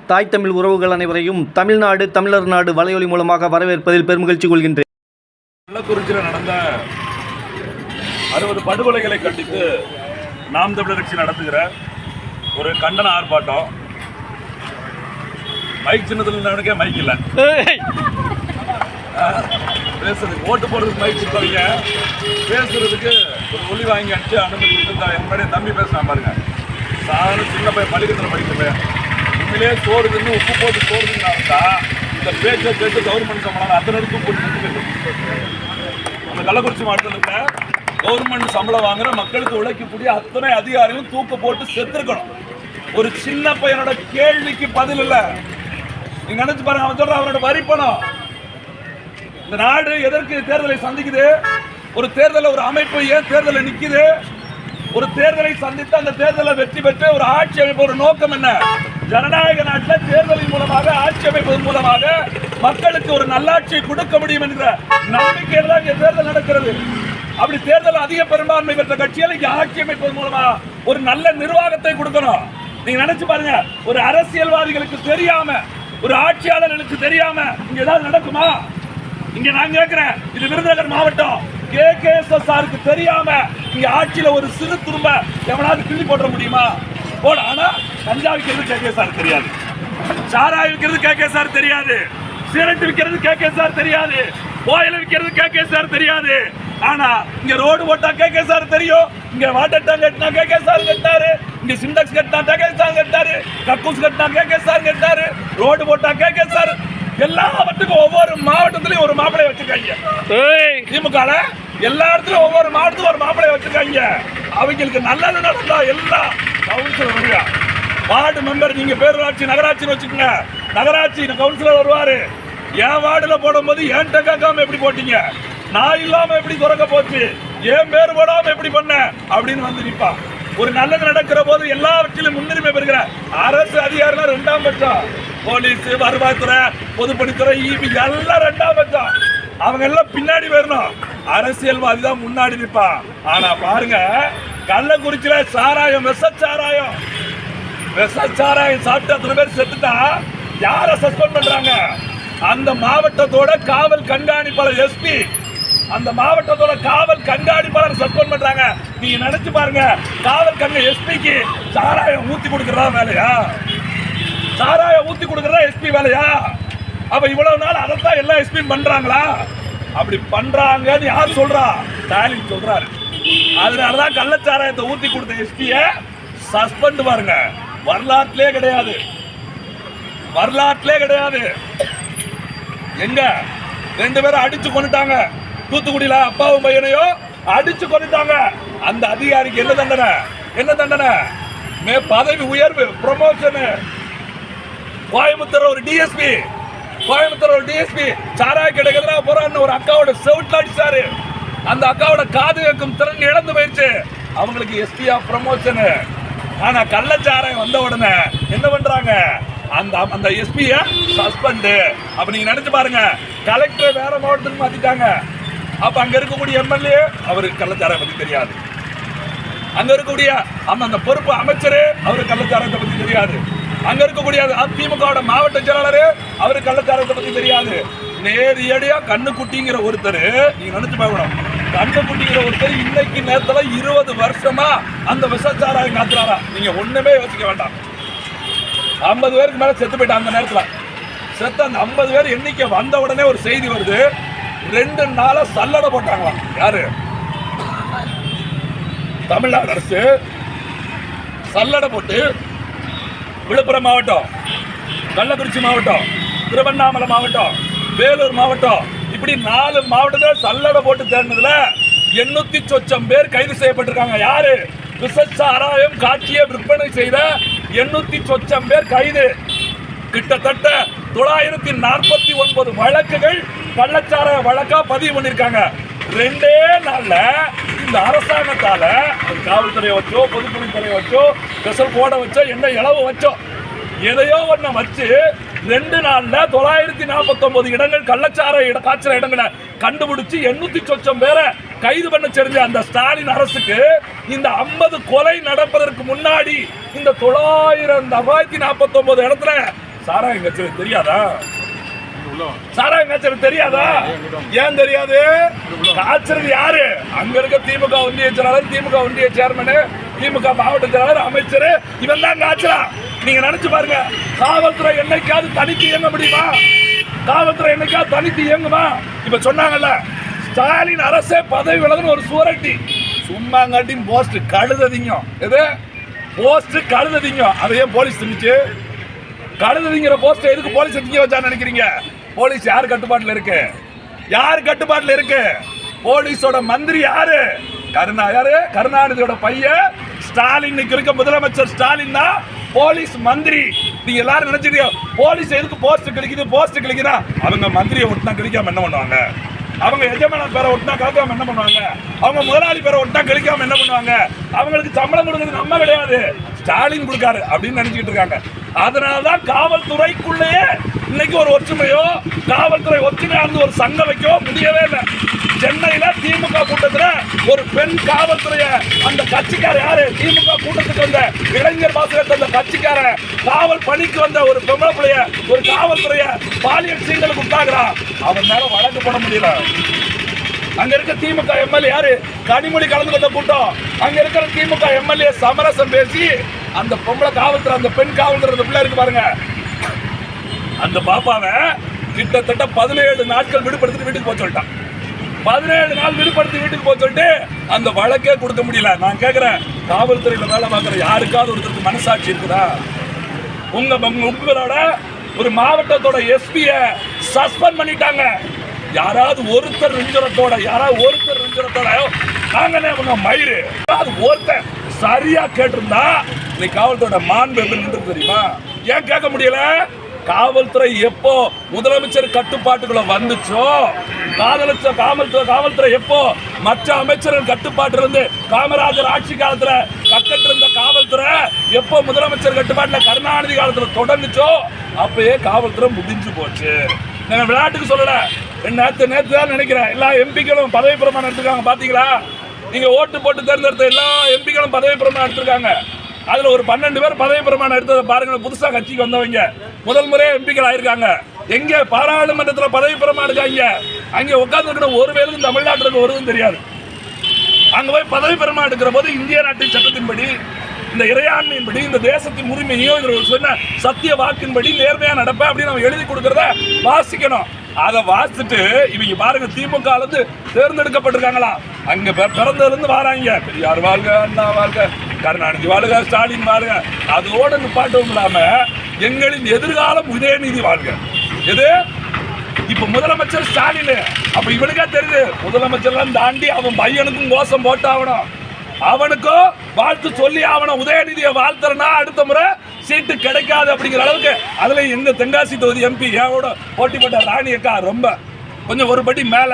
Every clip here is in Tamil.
தாய் தமிழ் உறவுகள் அனைவரையும் தமிழ்நாடு தமிழர் நாடு வலையொலி மூலமாக வரவேற்பதில் பெருமகிழ்ச்சி கொள்கின்றேன். கள்ளக்குறிச்சியில் நடந்த 60 படுகொலைகளை கண்டித்து நாம் தமிழர் கட்சி நடத்துகிற ஒரு கண்டன ஆர்ப்பாட்டம். மைக் சின்னத்தில் மைக் இல்லை, பேசுறதுக்கு ஓட்டு போடுறதுக்கு மைக் சின்னவங்க, பேசுறதுக்கு ஒரு ஒளி வாங்கி அடிச்சு அனுமதி கொடுத்துருந்தா என்னுடைய தம்பி பேசுறான் பாருங்க. சாதாரண சின்ன பையன் பள்ளிக்கூடத்தில் படிக்கிறேன், உண்மையிலே சோறு தின்னு உப்பு போட்டு சோறு தின்னா இந்த பேச்சை கேட்டு கவர்மெண்ட் சம்பளம் அத்தனை போட்டு அந்த கள்ளக்குறிச்சி மாவட்டத்தில் கவர்மெண்ட் சம்பளம் வாங்குற மக்களுக்கு உழைக்கக்கூடிய அத்தனை அதிகாரிகளும் தூக்க போட்டு செத்துருக்கணும். ஒரு சின்ன பையனோட கேள்விக்கு பதில் இல்லை. நீங்க நினைச்சு பாருங்க, அவன் சொல்ற அவனோட வரி பணம். இந்த நாடு எதற்கு தேர்தலை சந்திக்குது? ஒரு தேர்தலில் ஒரு அமைப்பு ஏன் தேர்தலை நிக்குது? ஒரு தேர்தலை சந்தித்து அந்த தேர்தலை வெற்றி பெற்று ஒரு ஆட்சி அமைப்பு ஒரு நோக்கம் என்ன? ஜனநாயக நாட்டில் தேர்தலின் மூலமாக ஆட்சி அமைப்பதன் மூலமாக மக்களுக்கு ஒரு நல்லாட்சியை கொடுக்க முடியும் என்கிற நம்பிக்கையில் தான் இங்கே தேர்தல் நடக்கிறது. அப்படி தேர்தல் அதிக பெரும்பான்மை பெற்ற கட்சிகள் இங்கே ஆட்சி அமைப்பதன் மூலமாக ஒரு நல்ல நிர்வாகத்தை கொடுக்கணும். நீங்க நினைச்சு பாருங்க, ஒரு அரசியல்வாதிகளுக்கு தெரியாம, ஒரு ஆட்சியாளர்களுக்கு தெரியாம இங்க ஏதாவது நடக்குமா? இங்க நான் கேட்கிறேன், இது விருதுநகர் மாவட்டம், KKSSRக்கு தெரியாம இங்க ஆட்சியில ஒரு சிறு துரும்ப எவனாவது கிள்ளி போட முடியுமா? போட. ஆனா கஞ்சா விற்கிறது KKSR தெரியாது, சாராய விற்கிறது KKSR தெரியாது, சிகரெட் விற்கிறது KKSR தெரியாது, கோயில விற்கிறது KKSR தெரியாது. ஆனா இங்க ரோடு போட்டா KKSR தெரியும், இங்க வாட்டர் டேங்க் கட்டினா KKSR கட்டாரு, இங்க சிண்டெக்ஸ் கட்டினா KKSR கட்டாரு, கக்கூஸ் கட்டினா KKSR கட்டாரு, ரோடு போட்டா KKSR. எல்லாவற்றுக்கும் ஒவ்வொரு மாவட்டத்திலையும் ஒரு மாப்பிளை வச்சிருக்காங்க. திமுக எல்லா இடத்துலயும் ஒவ்வொரு மாவட்டத்துக்கும் ஒரு மாப்பிளை வச்சிருக்காங்க. அவங்களுக்கு நல்லது நடந்தா எல்லாம் கவுன்சிலர் வருவா. வார்டு மெம்பர், நீங்க பேரூராட்சி நகராட்சின்னு வச்சுக்கோங்க, நகராட்சி கவுன்சிலர் வருவாரு. என் வார்டுல போடும்போது என்கிட்ட கேட்காம எப்படி போட்டீங்க, நான் இல்லாம எப்படி துறக்க போச்சு, ஏன் பேர் போடாம எப்படி பண்ண அப்படின்னு வந்து நிப்பா. ஒரு நல்லது நடக்கிற போது எல்லாவற்றிலும் முன்னுரிமை பெறுகிற அரசு அதிகாரிகள் 2ஆம் பட்சம். போலீஸ், வருவாய்த்துறை, பொதுப்பணித்துறை, EB எல்லாம் 2ஆம் பட்சம். அவங்க எல்லாம் பின்னாடி வரணும், அரசியல்வாதி தான் முன்னாடி நிற்பான். ஆனா பாருங்க, கள்ளக்குறிச்சியில சாராயம், விஷச்சாராயம் சாப்பிட்டு அத்தனை பேர் செத்துட்டா யார சஸ்பெண்ட் பண்றாங்க? அந்த மாவட்டத்தோட காவல் கண்காணிப்பாளர் SP, அந்த மாவட்டத்தோட காவல் கண்காணிப்பாளர் சஸ்பெண்ட் பண்றாங்க. நீங்க நினைச்சு பாருங்க, காவல் SPக்கு சாராயம் ஊத்தி கொடுக்கறதா வேலையா? சாராயம் ஊத்தி கொடுக்கறதா SP வேலையா? அப்ப இவ்வளவு நாள் அதைத்தான் எல்லா SP பண்றாங்களா? அப்படி பண்றாங்கன்னு யார் சொல்றா? ஸ்டாலின் சொல்றாரு. அதனாலதான் கள்ளச்சாராயத்தை ஊத்தி கொடுத்த SPய சஸ்பெண்ட் பாருங்க. வரலாற்றிலே கிடையாது, வரலாற்றிலே கிடையாது. எங்க 2 பேரும் அடிச்சு கொண்டுட்டாங்க தூத்துக்குடியில, அப்பாவும் பையனையும் அடிச்சு கொண்டுட்டாங்க. அந்த அதிகாரிக்கு என்ன தண்டனை? என்ன தண்டனை? பதவி உயர்வு, ப்ரமோஷன். கோயம்புத்தூர் ஒரு DSP சாராய கிடைக்கிறதா போறான்னு ஒரு அக்காவோட செவுட்ல அடிச்சாரு. அந்த அக்காவோட காது கேட்கும் திறன் இழந்து போயிடுச்சு. அவங்களுக்கு SP ப்ரமோஷன். ஆனா கள்ளச்சாராயம் வந்த உடனே என்ன பண்றாங்க? அந்த SP சஸ்பெண்ட். அப்ப நீங்க நினைச்சு பாருங்க, கலெக்டர் வேற மாவட்டத்துக்கு மாத்திட்டாங்க. அப்ப அங்க இருக்கக்கூடிய MLA அவருக்கு கள்ளச்சாராயம் பத்தி தெரியாது, அங்க இருக்கக்கூடிய அந்த பொறுப்பு அமைச்சர் அவருக்கு கள்ளச்சாராயத்தை பத்தி தெரியாது, அங்க இருக்கக்கூடிய திமுக மாவட்ட செயலாளர் அவருக்கு கள்ளச்சாராயத்தை பத்தி தெரியாது. நேரடியா கண்ணுக்குட்டிங்கிற ஒருத்தர், நீங்க நினைச்சு பார்க்கணும், கண்ணுக்குட்டிங்கிற ஒருத்தர் இன்னைக்கு நேரத்துல 20 வருஷமா அந்த விஷச்சாராயம் காத்துறாரா? நீங்க ஒண்ணுமே யோசிக்க வேண்டாம். 50 பேருக்கு மேல செத்து போயிட்டாங்க. அந்த நேரத்துல செத்து அந்த 50 பேர் எண்ணிக்கை வந்த உடனே ஒரு செய்தி வருது, 2 நாளா சல்லடை போட்டாங்களாம். யாரு? தமிழ்நாடு அரசு சல்லடை போட்டு விழுப்புரம் மாவட்டம், கள்ளக்குறிச்சி மாவட்டம், திருவண்ணாமலை மாவட்டம், வேலூர் மாவட்டம், இப்படி 4 மாவட்டத்தில் சல்லடை போட்டு தேர்ந்ததுல 800 சொச்சம் பேர் கைது செய்யப்பட்டிருக்காங்க. யாரு? விஷச்சாராயம் காட்சியை விற்பனை செய்த 800 சொச்சம் பேர் கைது. கிட்டத்தட்ட 949 வழக்குகள் கள்ளச்சாராய வழக்கா பதிவு பண்ணிருக்காங்க. 2 நாள்ல இந்த அரசாங்கத்தால காவல்துறையை வச்சோ, பொதுப்பணித்துறையை வச்சோ, ஸ்பெஷல் போர்டை வச்சோ, என்ன இளவு வச்சோ, எதையோ ஒன்ன வச்சு 2 நாள்ல 949 இடங்கள் கள்ளச்சாராய காய்ச்சற இடங்களை கண்டுபிடிச்சு 800 சொச்சம் பேரை கைது பண்ண தெரிஞ்ச அந்த ஸ்டாலின் அரசுக்கு இந்த 50 கொலை நடப்பதற்கு முன்னாடி இந்த 949 இடத்துல சாராயம் கட்சி தெரியாதா? சாராயம் காய்ச்சல் தெரியாதா? ஏன் தெரியாது? காய்ச்சல் யாரு? அங்க இருக்க திமுக ஒன்றிய செயலாளர், திமுக ஒன்றிய சேர்மன், திமுக மாவட்ட செயலாளர், அமைச்சர், இவன் தான் காய்ச்சலா? நீங்க நினைச்சு பாருங்க. காவல்துறை என்னைக்காவது தனித்து இயங்க முடியுமா? காவல்துறை என்னைக்காவது தனித்து இயங்குமா? இப்ப சொன்னாங்கல்ல, ஸ்டாலின் அரசே பதவி விலகுன்னு ஒரு சுவரட்டி சும்மா காட்டின் போஸ்ட் கழுததிங்க. எது போஸ்ட் கழுததிங்க? அதையே போலீஸ் திணிச்சு கழுதுங்கிற போஸ்ட் எதுக்கு போலீஸ் திங்க வச்சான்னு நினைக்கிறீங்க? போலீஸ் யார் கட்டுப்பாட்டில் இருக்கு? யார் கட்டுப்பாட்டில் இருக்கு? போலீஸோட மந்திரி யாரு? கருணாநிதியோட பையன் ஸ்டாலின். இருக்க முதலமைச்சர் ஸ்டாலின் தான் போலீஸ் மந்திரி. நீங்க எல்லாரும் நினைச்சிருக்கீங்க போலீஸ் எதுக்கு போஸ்ட் கிடைக்குது? போஸ்ட் கிடைக்குதா? அவங்க மந்திரியை ஒட்டினா கிடைக்காம என்ன பண்ணுவாங்க? அவங்க எஜமான பேரை ஒட்டினா கலக்காம என்ன பண்ணுவாங்க? அவங்க முதலாளி பேரை ஒட்டினா கழிக்காம என்ன பண்ணுவாங்க? அவங்களுக்கு சம்பளம் கொடுக்குறது நம்ம கிடையாது, ஸ்டாலின் கொடுக்காரு அப்படின்னு நினைச்சிட்டு இருக்காங்க. அதனாலதான் காவல்துறைக்குள்ளேயே இன்னைக்கு ஒரு ஒற்றுமையோ, காவல்துறை ஒற்றுமையா இருந்து ஒரு சங்கம் வைக்கோ முடியவே இல்லை. சென்னையில திமுக கூட்டத்துல ஒரு பெண் காவல்துறைய அந்த கட்சிக்கார யாரு? திமுக கூட்டத்துக்கு வந்த இளைஞர் பாசகத்தை அந்த கட்சிக்கார காவல் பணிக்கு வந்த ஒரு பொம்பளை பிள்ளைய, ஒரு காவல்துறைய பாலியல் சீண்டலுக்கு உண்டாகிறான். அவன் மேல வழக்கு போட முடியல. அங்க இருக்க திமுக எம்எல்ஏ யாரு? கனிமொழி கலந்து கொண்ட கூட்டம். அங்க இருக்கிற திமுக எம்எல்ஏ சமரசம் பேசி அந்த பொம்பளை காவல்துறை, அந்த பெண் காவல்துறை, அந்த பிள்ளை இருக்கு பாருங்க, அந்த பாப்பாவை கிட்டத்தட்ட 17 நாட்கள் விடுபடுத்திட்டு வீட்டுக்கு போக சொல்லிட்டான். 17 நாள் விடுபடுத்தி வீட்டுக்கு போக சொல்லிட்டு அந்த வழக்கே கொடுக்க முடியல. நான் கேட்கிறேன், காவல்துறையில வேலை பார்க்குற யாருக்காவது ஒருத்தருக்கு மனசாட்சி இருக்குதா? உங்களோட ஒரு மாவட்டத்தோட எஸ்பிய சஸ்பெண்ட் பண்ணிட்டாங்க. யாராவது ஒருத்தர் நெஞ்சரத்தோட நாங்களே அவங்க மயிறு அது ஒருத்தர் சரியா கேட்டிருந்தா நீ காவல்துறையோட மாண்பு எப்படி நின்று தெரியுமா? ஏன் கேட்க முடியல? காவல்துறை எப்போ முதலமைச்சர் கட்டுப்பாட்டுக்குள்ள வந்துச்சோ, காவல்துறை எப்போ மற்ற அமைச்சர்கள் கட்டுப்பாட்டு இருந்து காமராஜர் ஆட்சி காலத்துல கக்கட்டு இருந்த காவல்துறை எப்போ முதலமைச்சர் கட்டுப்பாட்டுல கருணாநிதி காலத்துல தொடர்ந்துச்சோ அப்பயே காவல்துறை முடிஞ்சு போச்சு. நான் விளையாட்டுக்கு சொல்லல, நேற்று தான் நினைக்கிறேன் எல்லா எம்பிக்களும் பதவி பிரமாணம் எடுத்துருக்காங்க. பாத்தீங்களா? நீங்க ஓட்டு போட்டு தேர்ந்தெடுத்த எல்லா எம்பிக்களும் பதவி பிரமாணம் எடுத்திருக்காங்க. அதுல ஒரு 12 பேர் பதவி பிரமாணம் எடுத்ததை பாருங்க. புதுசா கட்சிக்கு வந்தவங்க முதல் முறையே எம்பிக்கள் ஆயிருக்காங்க. எங்க பாராளுமன்றத்தில் பதவி பிரமாணம் இருக்காங்க. அங்க உட்கார்ந்து இருக்கிற ஒரு பேருக்கும் தமிழ்நாட்டுக்கு வருதுன்னு தெரியாது. அங்க போய் பதவி பிரமாணம் எடுக்கிற போது இந்திய நாட்டின் சட்டத்தின்படி, இந்த இறையாண்மையின்படி, இந்த தேசத்தின் உரிமையும் சொன்ன சத்திய வாக்கின்படி நேர்மையா நடப்ப அப்படின்னு நம்ம எழுதி கொடுக்கறத வாசிக்கணும். அதை வாசிச்சுட்டு இவங்க பாருங்க, திமுக இருந்து தேர்ந்தெடுக்கப்பட்டிருக்காங்களா, அங்க பிறந்ததுல இருந்து வராங்க. பெரியார் வாழ்க, அண்ணா வாழ்க, கருணாநிதி வாழ்க, ஸ்டாலின் வாழ்க, அதோட நிப்பாட்டவும் இல்லாம எங்களின் எதிர்காலம் உதயநிதி வாழ்க. எது இப்ப முதலமைச்சர் ஸ்டாலின். அப்ப இவனுக்கே தெரியுது முதலமைச்சர்லாம் தாண்டி அவன் பையனுக்கும் கோஷம் போட்டாகணும், அவனுக்கும் வாழ்த்து சொல்லி ஆகணும். உதயநிதியை வாழ்த்துறனா அடுத்த முறை சீட்டு கிடைக்காது அப்படிங்கிற அளவுக்கு. அதுல எங்க தென்காசி தொகுதி எம்பி ஏவோட போட்டி போட்ட ராணி அக்கா ரொம்ப கொஞ்சம் ஒரு படி மேல,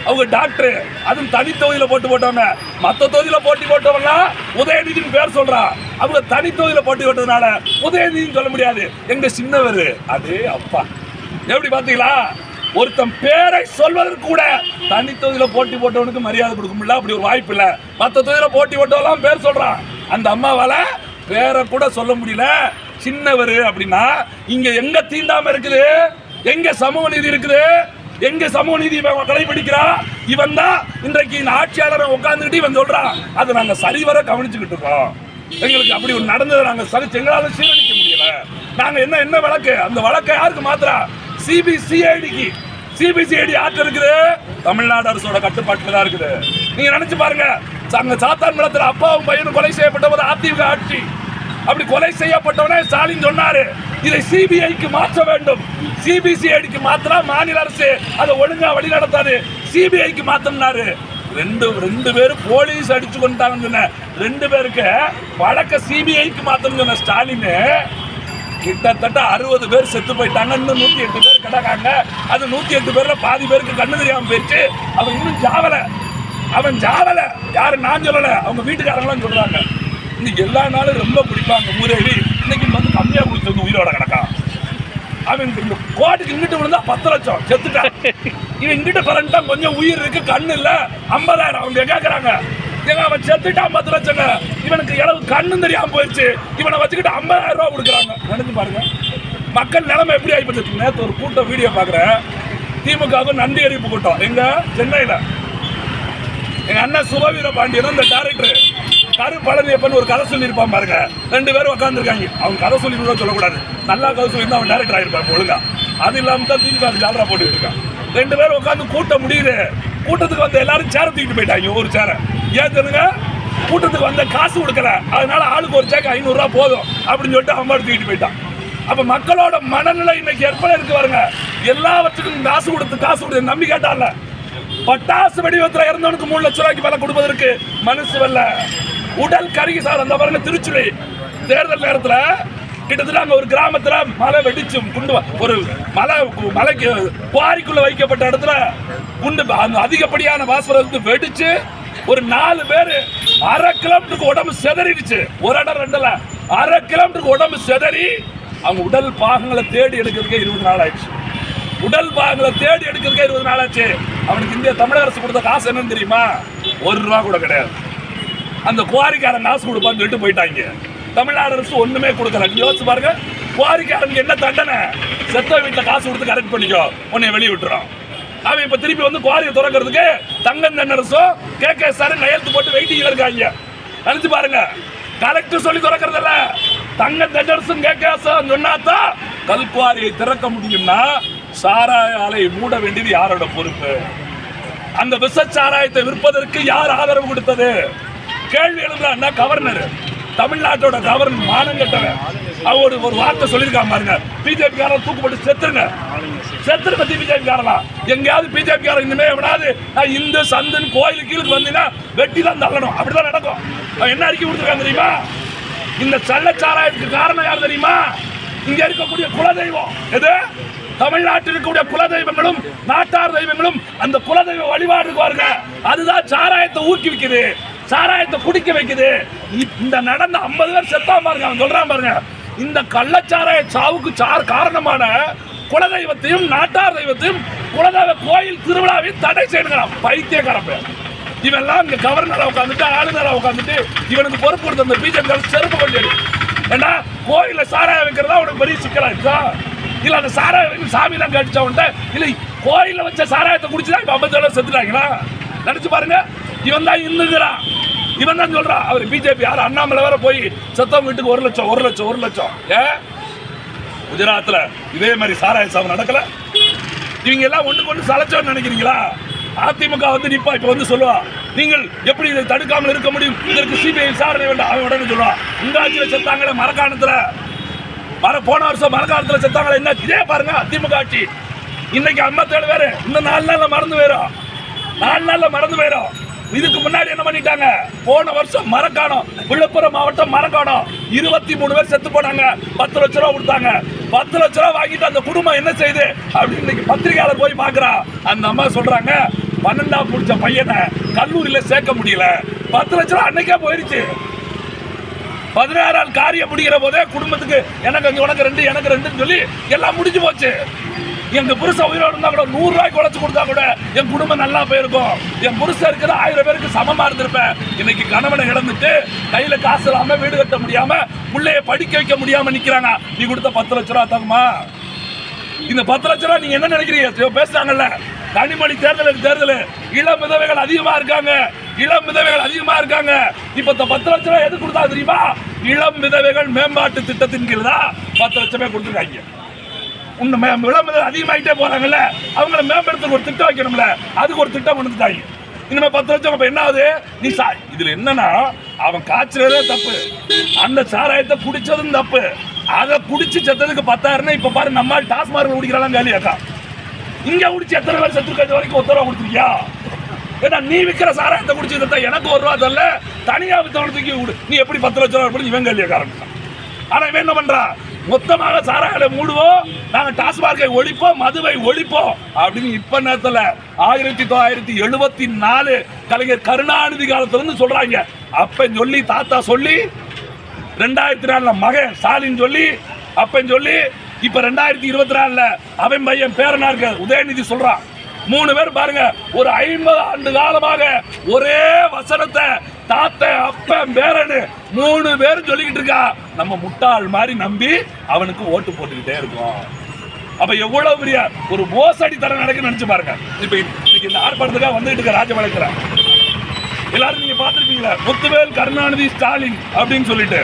அவங்க டாக்டர், அதுவும் தனி தொகுதியில போட்டவங்க. மற்ற தொகுதியில போட்டி போட்டவங்க உதயநிதினு பேர் சொல்றா, அவங்க தனி தொகுதியில போட்டி போட்டதுனால உதயநிதினு சொல்ல முடியாது. எங்க சின்னவர் அது அப்பா. எப்படி பாத்தீங்களா? ஒருத்தன் பேரை சொல்வதற்கு கூட தனி தொகுதியில போட்டி போட்டவனுக்கு மரியாதை கொடுக்க முடியல. அப்படி ஒரு வாய்ப்பு இல்ல. மற்ற தொகுதியில போட்டி போட்டவெல்லாம் பேர் சொல்றான், அந்த அம்மாவால பேரை கூட சொல்ல முடியல. சின்னவர் அப்படின்னா இங்க எங்க தீண்டாம இருக்குது? எங்க சமூக நீதி இருக்குது? எங்க சமூக நீதி கடைபிடிக்கிறா? இவன் தான் இன்றைக்கு இந்த ஆட்சியாளரை உட்கார்ந்துக்கிட்டு இவன் சொல்றான். அதை நாங்க சரிவர கவனிச்சுக்கிட்டு இருக்கோம். எங்களுக்கு அப்படி ஒரு நடந்ததை நாங்க எங்களால சீரழிக்க முடியல. நாங்க என்ன வழக்கு, அந்த வழக்கை யாருக்கு மாத்திரா? சிபிசிஐடிக்கு. சிபிசிஐடி ஆட்சி இருக்குது, தமிழ்நாடு அரசோட கட்டுப்பாட்டுல தான் இருக்குது. நீங்க நினைச்சு பாருங்க, அங்க சாத்தான் மலத்துல அப்பாவும் பையனும் கொலை செய்யப்பட்ட போது அதிமுக ஆட்சி. அப்படி கொலை செய்யப்பட்டவனே ஸ்டாலின் சொன்னாரு, இதை சிபிஐக்கு மாற்ற வேண்டும். சிபிசிஐடிக்கு மாத்திரா மாநில அரசு அதை ஒழுங்கா வழி நடத்தாது, சிபிஐக்கு மாத்தினாரு. ரெண்டு பேரும் போலீஸ் அடிச்சு கொண்டாங்கன்னு சொன்ன 2 பேருக்கு வழக்க சிபிஐக்கு மாத்தணும் சொன்ன ஸ்டாலின் கிட்டத்தட்ட 60 பேர் செத்து போயிட்டாங்க. இன்னும் 108 பேர் கிடக்காங்க. அது 108 பேர்ல பாதி பேருக்கு கண்ணு தெரியாம போயிடுச்சு. அவன் இன்னும் ஜாவல. யாரு நான் சொல்லல, அவங்க வீட்டுக்காரங்களாம் சொல்றாங்க. இன்னைக்கு எல்லா நாளும் ரொம்ப பிடிப்பாங்க மூதேவி. இன்னைக்கு வந்து கம்மியா குடிச்சது உயிரோட கிடக்கா. அவன் கோட்டுக்கு இங்கிட்டு விழுந்தா 10 லட்சம் செத்துட்டான். இவன் இங்கிட்ட கரண்டா கொஞ்சம் உயிர் இருக்கு, கண்ணு இல்ல, 50,000. அவங்க கேட்கறாங்க, அவன் செத்துட்டான் 10 லட்சங்க. இவனுக்கு இளவு கண்ணு தெரியாம போயிடுச்சு. இவனை வச்சுக்கிட்டு 50,000 ரூபாய் கொடுக்குறாங்க. நினைச்சு பாருங்க. மக்கள் நிலைமை எப்படி ஆகிப்பட்டு. நேற்று ஒரு கூட்டம் வீடியோ பார்க்குறேன், திமுகவுக்கு நன்றி அறிவிப்பு கூட்டம் எங்க சென்னையில். எங்க அண்ணன் சுபவீர பாண்டியன் இந்த டைரக்டர் கரு பழனியப்பன் ஒரு கதை சொல்லியிருப்பான் பாருங்க. 2 பேரும் உட்காந்துருக்காங்க. அவங்க கதை சொல்லி கூட சொல்லக்கூடாது, நல்லா கதை சொல்லி அவன் டைரக்டர் ஆகிருப்பான் ஒழுங்கா. அது இல்லாமல் தான் திமுக ஜாலரா போட்டுக்கிட்டு இருக்கான். 2 பேரும் உட்காந்து கூட்டம் முடியுது. கூட்டத்துக்கு வந்து எல்லாரும் சேரை தூக்கிட்டு போயிட்டாங்க. ஒரு சேரை ஏன் தெரியுங்க, கூட்டத்துக்கு வந்த காசு கொடுக்கல, அதனால ஆளுக்கு ஒரு சேக்கு 500 ரூபா போதும் அப்படின்னு சொல்லிட்டு அவன் பாட்டு தூக்கிட்டு போயிட்டான். அப்ப மக்களோட மனநிலை இன்னைக்கு எப்படி இருக்கு பாருங்க. எல்லாவற்றுக்கும் காசு கொடுத்து நம்பி கேட்டால பட்டாசு வெடிவத்தில் இறந்தவனுக்கு 3 லட்சம் ரூபாய்க்கு மேல கொடுப்பதற்கு மனசு வரல. உடல் கருகி சார் அந்த பாருங்க, திருச்சுழி தேர்தல் நேரத்துல கிட்டத்தட்ட அங்க ஒரு கிராமத்துல மலை வெடிச்சும் குண்டு ஒரு மலைக்கு குவாரிக்குள்ள வைக்கப்பட்ட இடத்துல குண்டு அதிகப்படியான பாஸ்பரஸ் வெடிச்சு ஒரு 4 பேர் 1/2 கிலோமீட்டருக்கு உடம்பு செதறிடுச்சு. ஒரு இடம் 2 இல்ல, 1/2 கிலோமீட்டருக்கு உடம்பு செதறி அவங்க உடல் பாகங்களை தேடி எடுக்கிறதுக்கே 20 நாள் ஆயிடுச்சு. உடல் பாகங்களை தேடி எடுக்கிறதுக்கே 20 நாள் ஆச்சு. அவனுக்கு இந்திய தமிழக அரசு கொடுத்த காசு என்னன்னு தெரியுமா? 1 ரூபா கூட கிடையாது. அந்த குவாரிக்காரன் காசு கொடுப்பான்னு சொல்லிட்டு போயிட்டாங்க. தமிழ்நாடு அரசு ஒண்ணுமே கொடுக்கல. யோசிச்சு பாருங்க, குவாரிக்காரனுக்கு என்ன தண்டனை? செத்த வீட்டில் காசு கொடுத்து கரெக்ட் பண்ணிக்கோ, உன்னை வெளியே விட்டுறோம். அவன் இப்ப திருப்பி வந்து குவாரியை திறக்கிறதுக்கு தங்கம் தென்னரசும் KK கையெழுத்து போட்டு வெயிட்டிங்ல இருக்காங்க. நினைச்சு பாருங்க, கலெக்டர் சொல்லி திறக்கிறதில்ல, தங்கம் தென்னரசும் KK சொன்னாதான் கல்குவாரியை திறக்க முடியும்னா சாராய ஆலை மூட வேண்டியது யாரோட பொறுப்பு? அந்த விசச்சாராயத்தை விற்பதற்கு யார் ஆதரவு கொடுத்தது? கேள்வி எழுதுறான்னா கவர்னர், தமிழ்நாட்டோட கவர்னர் மானம் கட்டவன். அவர் ஒரு வார்த்தை சொல்லியிருக்காங்க பாருங்க, பிஜேபி காரன் தூக்குப்பட்டு செத்துருங்க பிஜேபி காரலாம். எங்கேயாவது பிஜேபி காரன் இனிமே எவனாவது இந்து சந்தன் கோயிலுக்கு கீழே வந்தீங்கன்னா வெட்டி தான் தள்ளணும், அப்படிதான் நடக்கும். என்ன அறிக்கை கொடுத்துருக்காங்க தெரியுமா? இந்த சள்ளச்சாராயத்துக்கு காரணம் யார் தெரியுமா? இங்க இருக்கக்கூடிய குலதெய்வம் எது? தமிழ்நாட்டில் இருக்கக்கூடிய குலதெய்வங்களும் நாட்டார் தெய்வங்களும் அந்த குலதெய்வ வழிபாடு பாருங்க, அதுதான் சாராயத்தை ஊக்குவிக்குது, சாராயத்தை குடிக்க வைக்குது. இந்த நடந்த 50 பேர் செத்தா பாருங்க, அவன் சொல்றான் பாருங்க, இந்த கள்ளச்சாராய சாவுக்கு காரணமான குலதெய்வத்தையும் நாட்டார் தெய்வத்தையும் குலதெய்வ கோயில் திருவிழாவையும் தடை செய்யணும். பைத்தியக்காரப்ப இவெல்லாம் இங்க கவர்னரா உட்காந்துட்டு ஆளுநரா உட்காந்துட்டு இவனுக்கு பொறுப்பு கொடுத்த அந்த பிஜேபி செருப்பு கொண்டு. ஏன்னா கோயில சாராயம் வைக்கிறதா உனக்கு பெரிய சிக்கலா இருக்கா? இல்ல அந்த சாராயம் சாமிலாம் கடிச்சவன்ட்ட இல்ல கோயில வச்ச சாராயத்தை குடிச்சுதான் இப்ப 50 செத்துட்டாங்களா? நினைச்சு பாருங்க. இவன் தான் இன்னுங்கிறான், இவன் தான் சொல்றான். அவர் பிஜேபி யார்? அண்ணாமலை வேற போய் செத்தவங்க வீட்டுக்கு 1 லட்சம். குஜராத்ல இதே மாதிரி சாராய சாவு நடக்கல. இவங்க எல்லாம் ஒண்ணு சலைச்சோன்னு நினைக்கிறீங்களா? அதிமுக வந்து நிப்பா இப்ப வந்து சொல்லுவா, நீங்கள் எப்படி இதை தடுக்காமல் இருக்க முடியும், இதற்கு சிபிஐ விசாரணை வேண்டாம். அவன் உடனே சொல்லுவான், இந்த ஆட்சியில செத்தாங்களே மரக்காணத்துல, போன வருஷம் மரக்காணத்துல செத்தாங்களே, என்ன இதே பாருங்க அதிமுக ஆட்சி. இன்னைக்கு 57 பேரு, இன்னும் 4 நாள்ல மறந்து போயிடும். இதுக்கு முன்னாடி என்ன பண்ணிட்டாங்க? போன வருஷம் மரக்காணம், விழுப்புரம் மாவட்டம் மரக்காணம் 23 பேர் செத்து போனாங்க. 10 லட்சம் ரூபா கொடுத்தாங்க. 10 லட்சம் ரூபா வாங்கிட்டு அந்த குடும்பம் என்ன செய்யுது அப்படின்னு இன்னைக்கு பத்திரிகையாளர் போய் பாக்குறா. அந்த அம்மா சொல்றாங்க, 12ஆம் முடிச்ச பையனை கல்லூரியில சேர்க்க முடியல. 10 லட்சம் ரூபா அன்னைக்கே போயிருச்சு. 16 காரியம் முடிகிற போதே குடும்பத்துக்கு எனக்கு உனக்கு 2 எனக்கு 2 சொல்லி எல்லாம் முடிஞ்சு போச்சு. எங்க புருஷன் உயிரோடு இருந்தா கூட 100 ரூபாய்க்கு உழைச்சு கொடுத்தா கூட என் குடும்பம் நல்லா போயிருக்கும். என் புருஷன் இருக்கிற 1000 பேருக்கு சமமா இருந்திருப்பேன். இன்னைக்கு கணவனை இழந்துட்டு கையில காசு இல்லாம வீடு கட்ட முடியாம பிள்ளைய படிக்க வைக்க முடியாம நிக்கிறாங்க. நீ கொடுத்த 10 லட்சம் ரூபா தகுமா? இந்த 10 லட்சம் ரூபா நீங்க என்ன நினைக்கிறீங்க? பேசுறாங்கல்ல, கனிமொழி தேர்தல் இளம் விதவைகள் அதிகமா இருக்காங்க. இப்ப 10 லட்சம் ரூபாய் எது கொடுத்தா தெரியுமா? இளம் விதவைகள் மேம்பாட்டு திட்டத்தின் கீழ் தான் 10 லட்சமே கொடுத்துருக்காங்க. விளம்பரம் அதிகமாகிட்டே போறாங்கல்ல, அவங்களை மேம்படுத்த ஒரு திட்டம் வைக்கணும்ல, அதுக்கு ஒரு திட்டம் கொடுத்துட்டாங்க. இனிமே 10 லட்சம். அப்ப என்ன ஆகுது? நீ இதுல என்னன்னா, அவன் காய்ச்சலே தப்பு, அந்த சாராயத்தை குடிச்சதும் தப்பு. அதை குடிச்சு செத்ததுக்கு 10,000. இப்ப பாரு, நம்ம டாஸ்மார்க் குடிக்கிறாங்க காலியாக்கா. இங்க குடிச்சு எத்தனை பேர் செத்துருக்க வரைக்கும் 1 ரூபா கொடுத்துருக்கியா? ஏன்னா நீ விற்கிற சாராயத்தை குடிச்சு செத்தா எனக்கு 1 ரூபா தரல, தனியா வித்தவனுக்கு நீ எப்படி 10 லட்சம் ரூபாய் இவன் காலியாக்க ஆரம்பிச்சான். ஆனா இவன் என்ன பண்றான்? மொத்தமாக சாராயத்தை மூடுவோம், நாங்க டாஸ்மார்க்கை ஒழிப்போம், மதுவை ஒழிப்போம் அப்படின்னு இப்ப நேரத்துல 1974 கலைஞர் கருணாநிதி காலத்துல இருந்து சொல்றாங்க. அப்ப சொல்லி தாத்தா சொல்லி 2004 மகன் ஸ்டாலின் சொல்லி அப்பன் சொல்லி இப்ப 2024 அவன் பையன் பேரனா இருக்க உதயநிதி சொல்றான். 3 பேர் பாருங்க, ஒரு 50 ஆண்டு காலமாக ஒரே வசனத்தை தாத்தன் அப்பன் பேரனு 3 பேரும் சொல்லிக்கிட்டு இருக்கா. நம்ம முட்டாள் மாதிரி நம்பி அவனுக்கு ஓட்டு போட்டுக்கிட்டே இருக்கோம். அப்ப எவ்வளவு பெரிய ஒரு மோசடி தரம் நடக்குன்னு நினைச்சு பாருங்க. இப்ப இன்னைக்கு இந்த ஆர்ப்பாட்டத்துக்காக வந்துட்டு இருக்க ராஜபாளையத்துல எல்லாரும் நீங்க பாத்துருப்பீங்களா, முத்துவேல் கருணாநிதி ஸ்டாலின் அப்படின்னு சொல்லிட்டு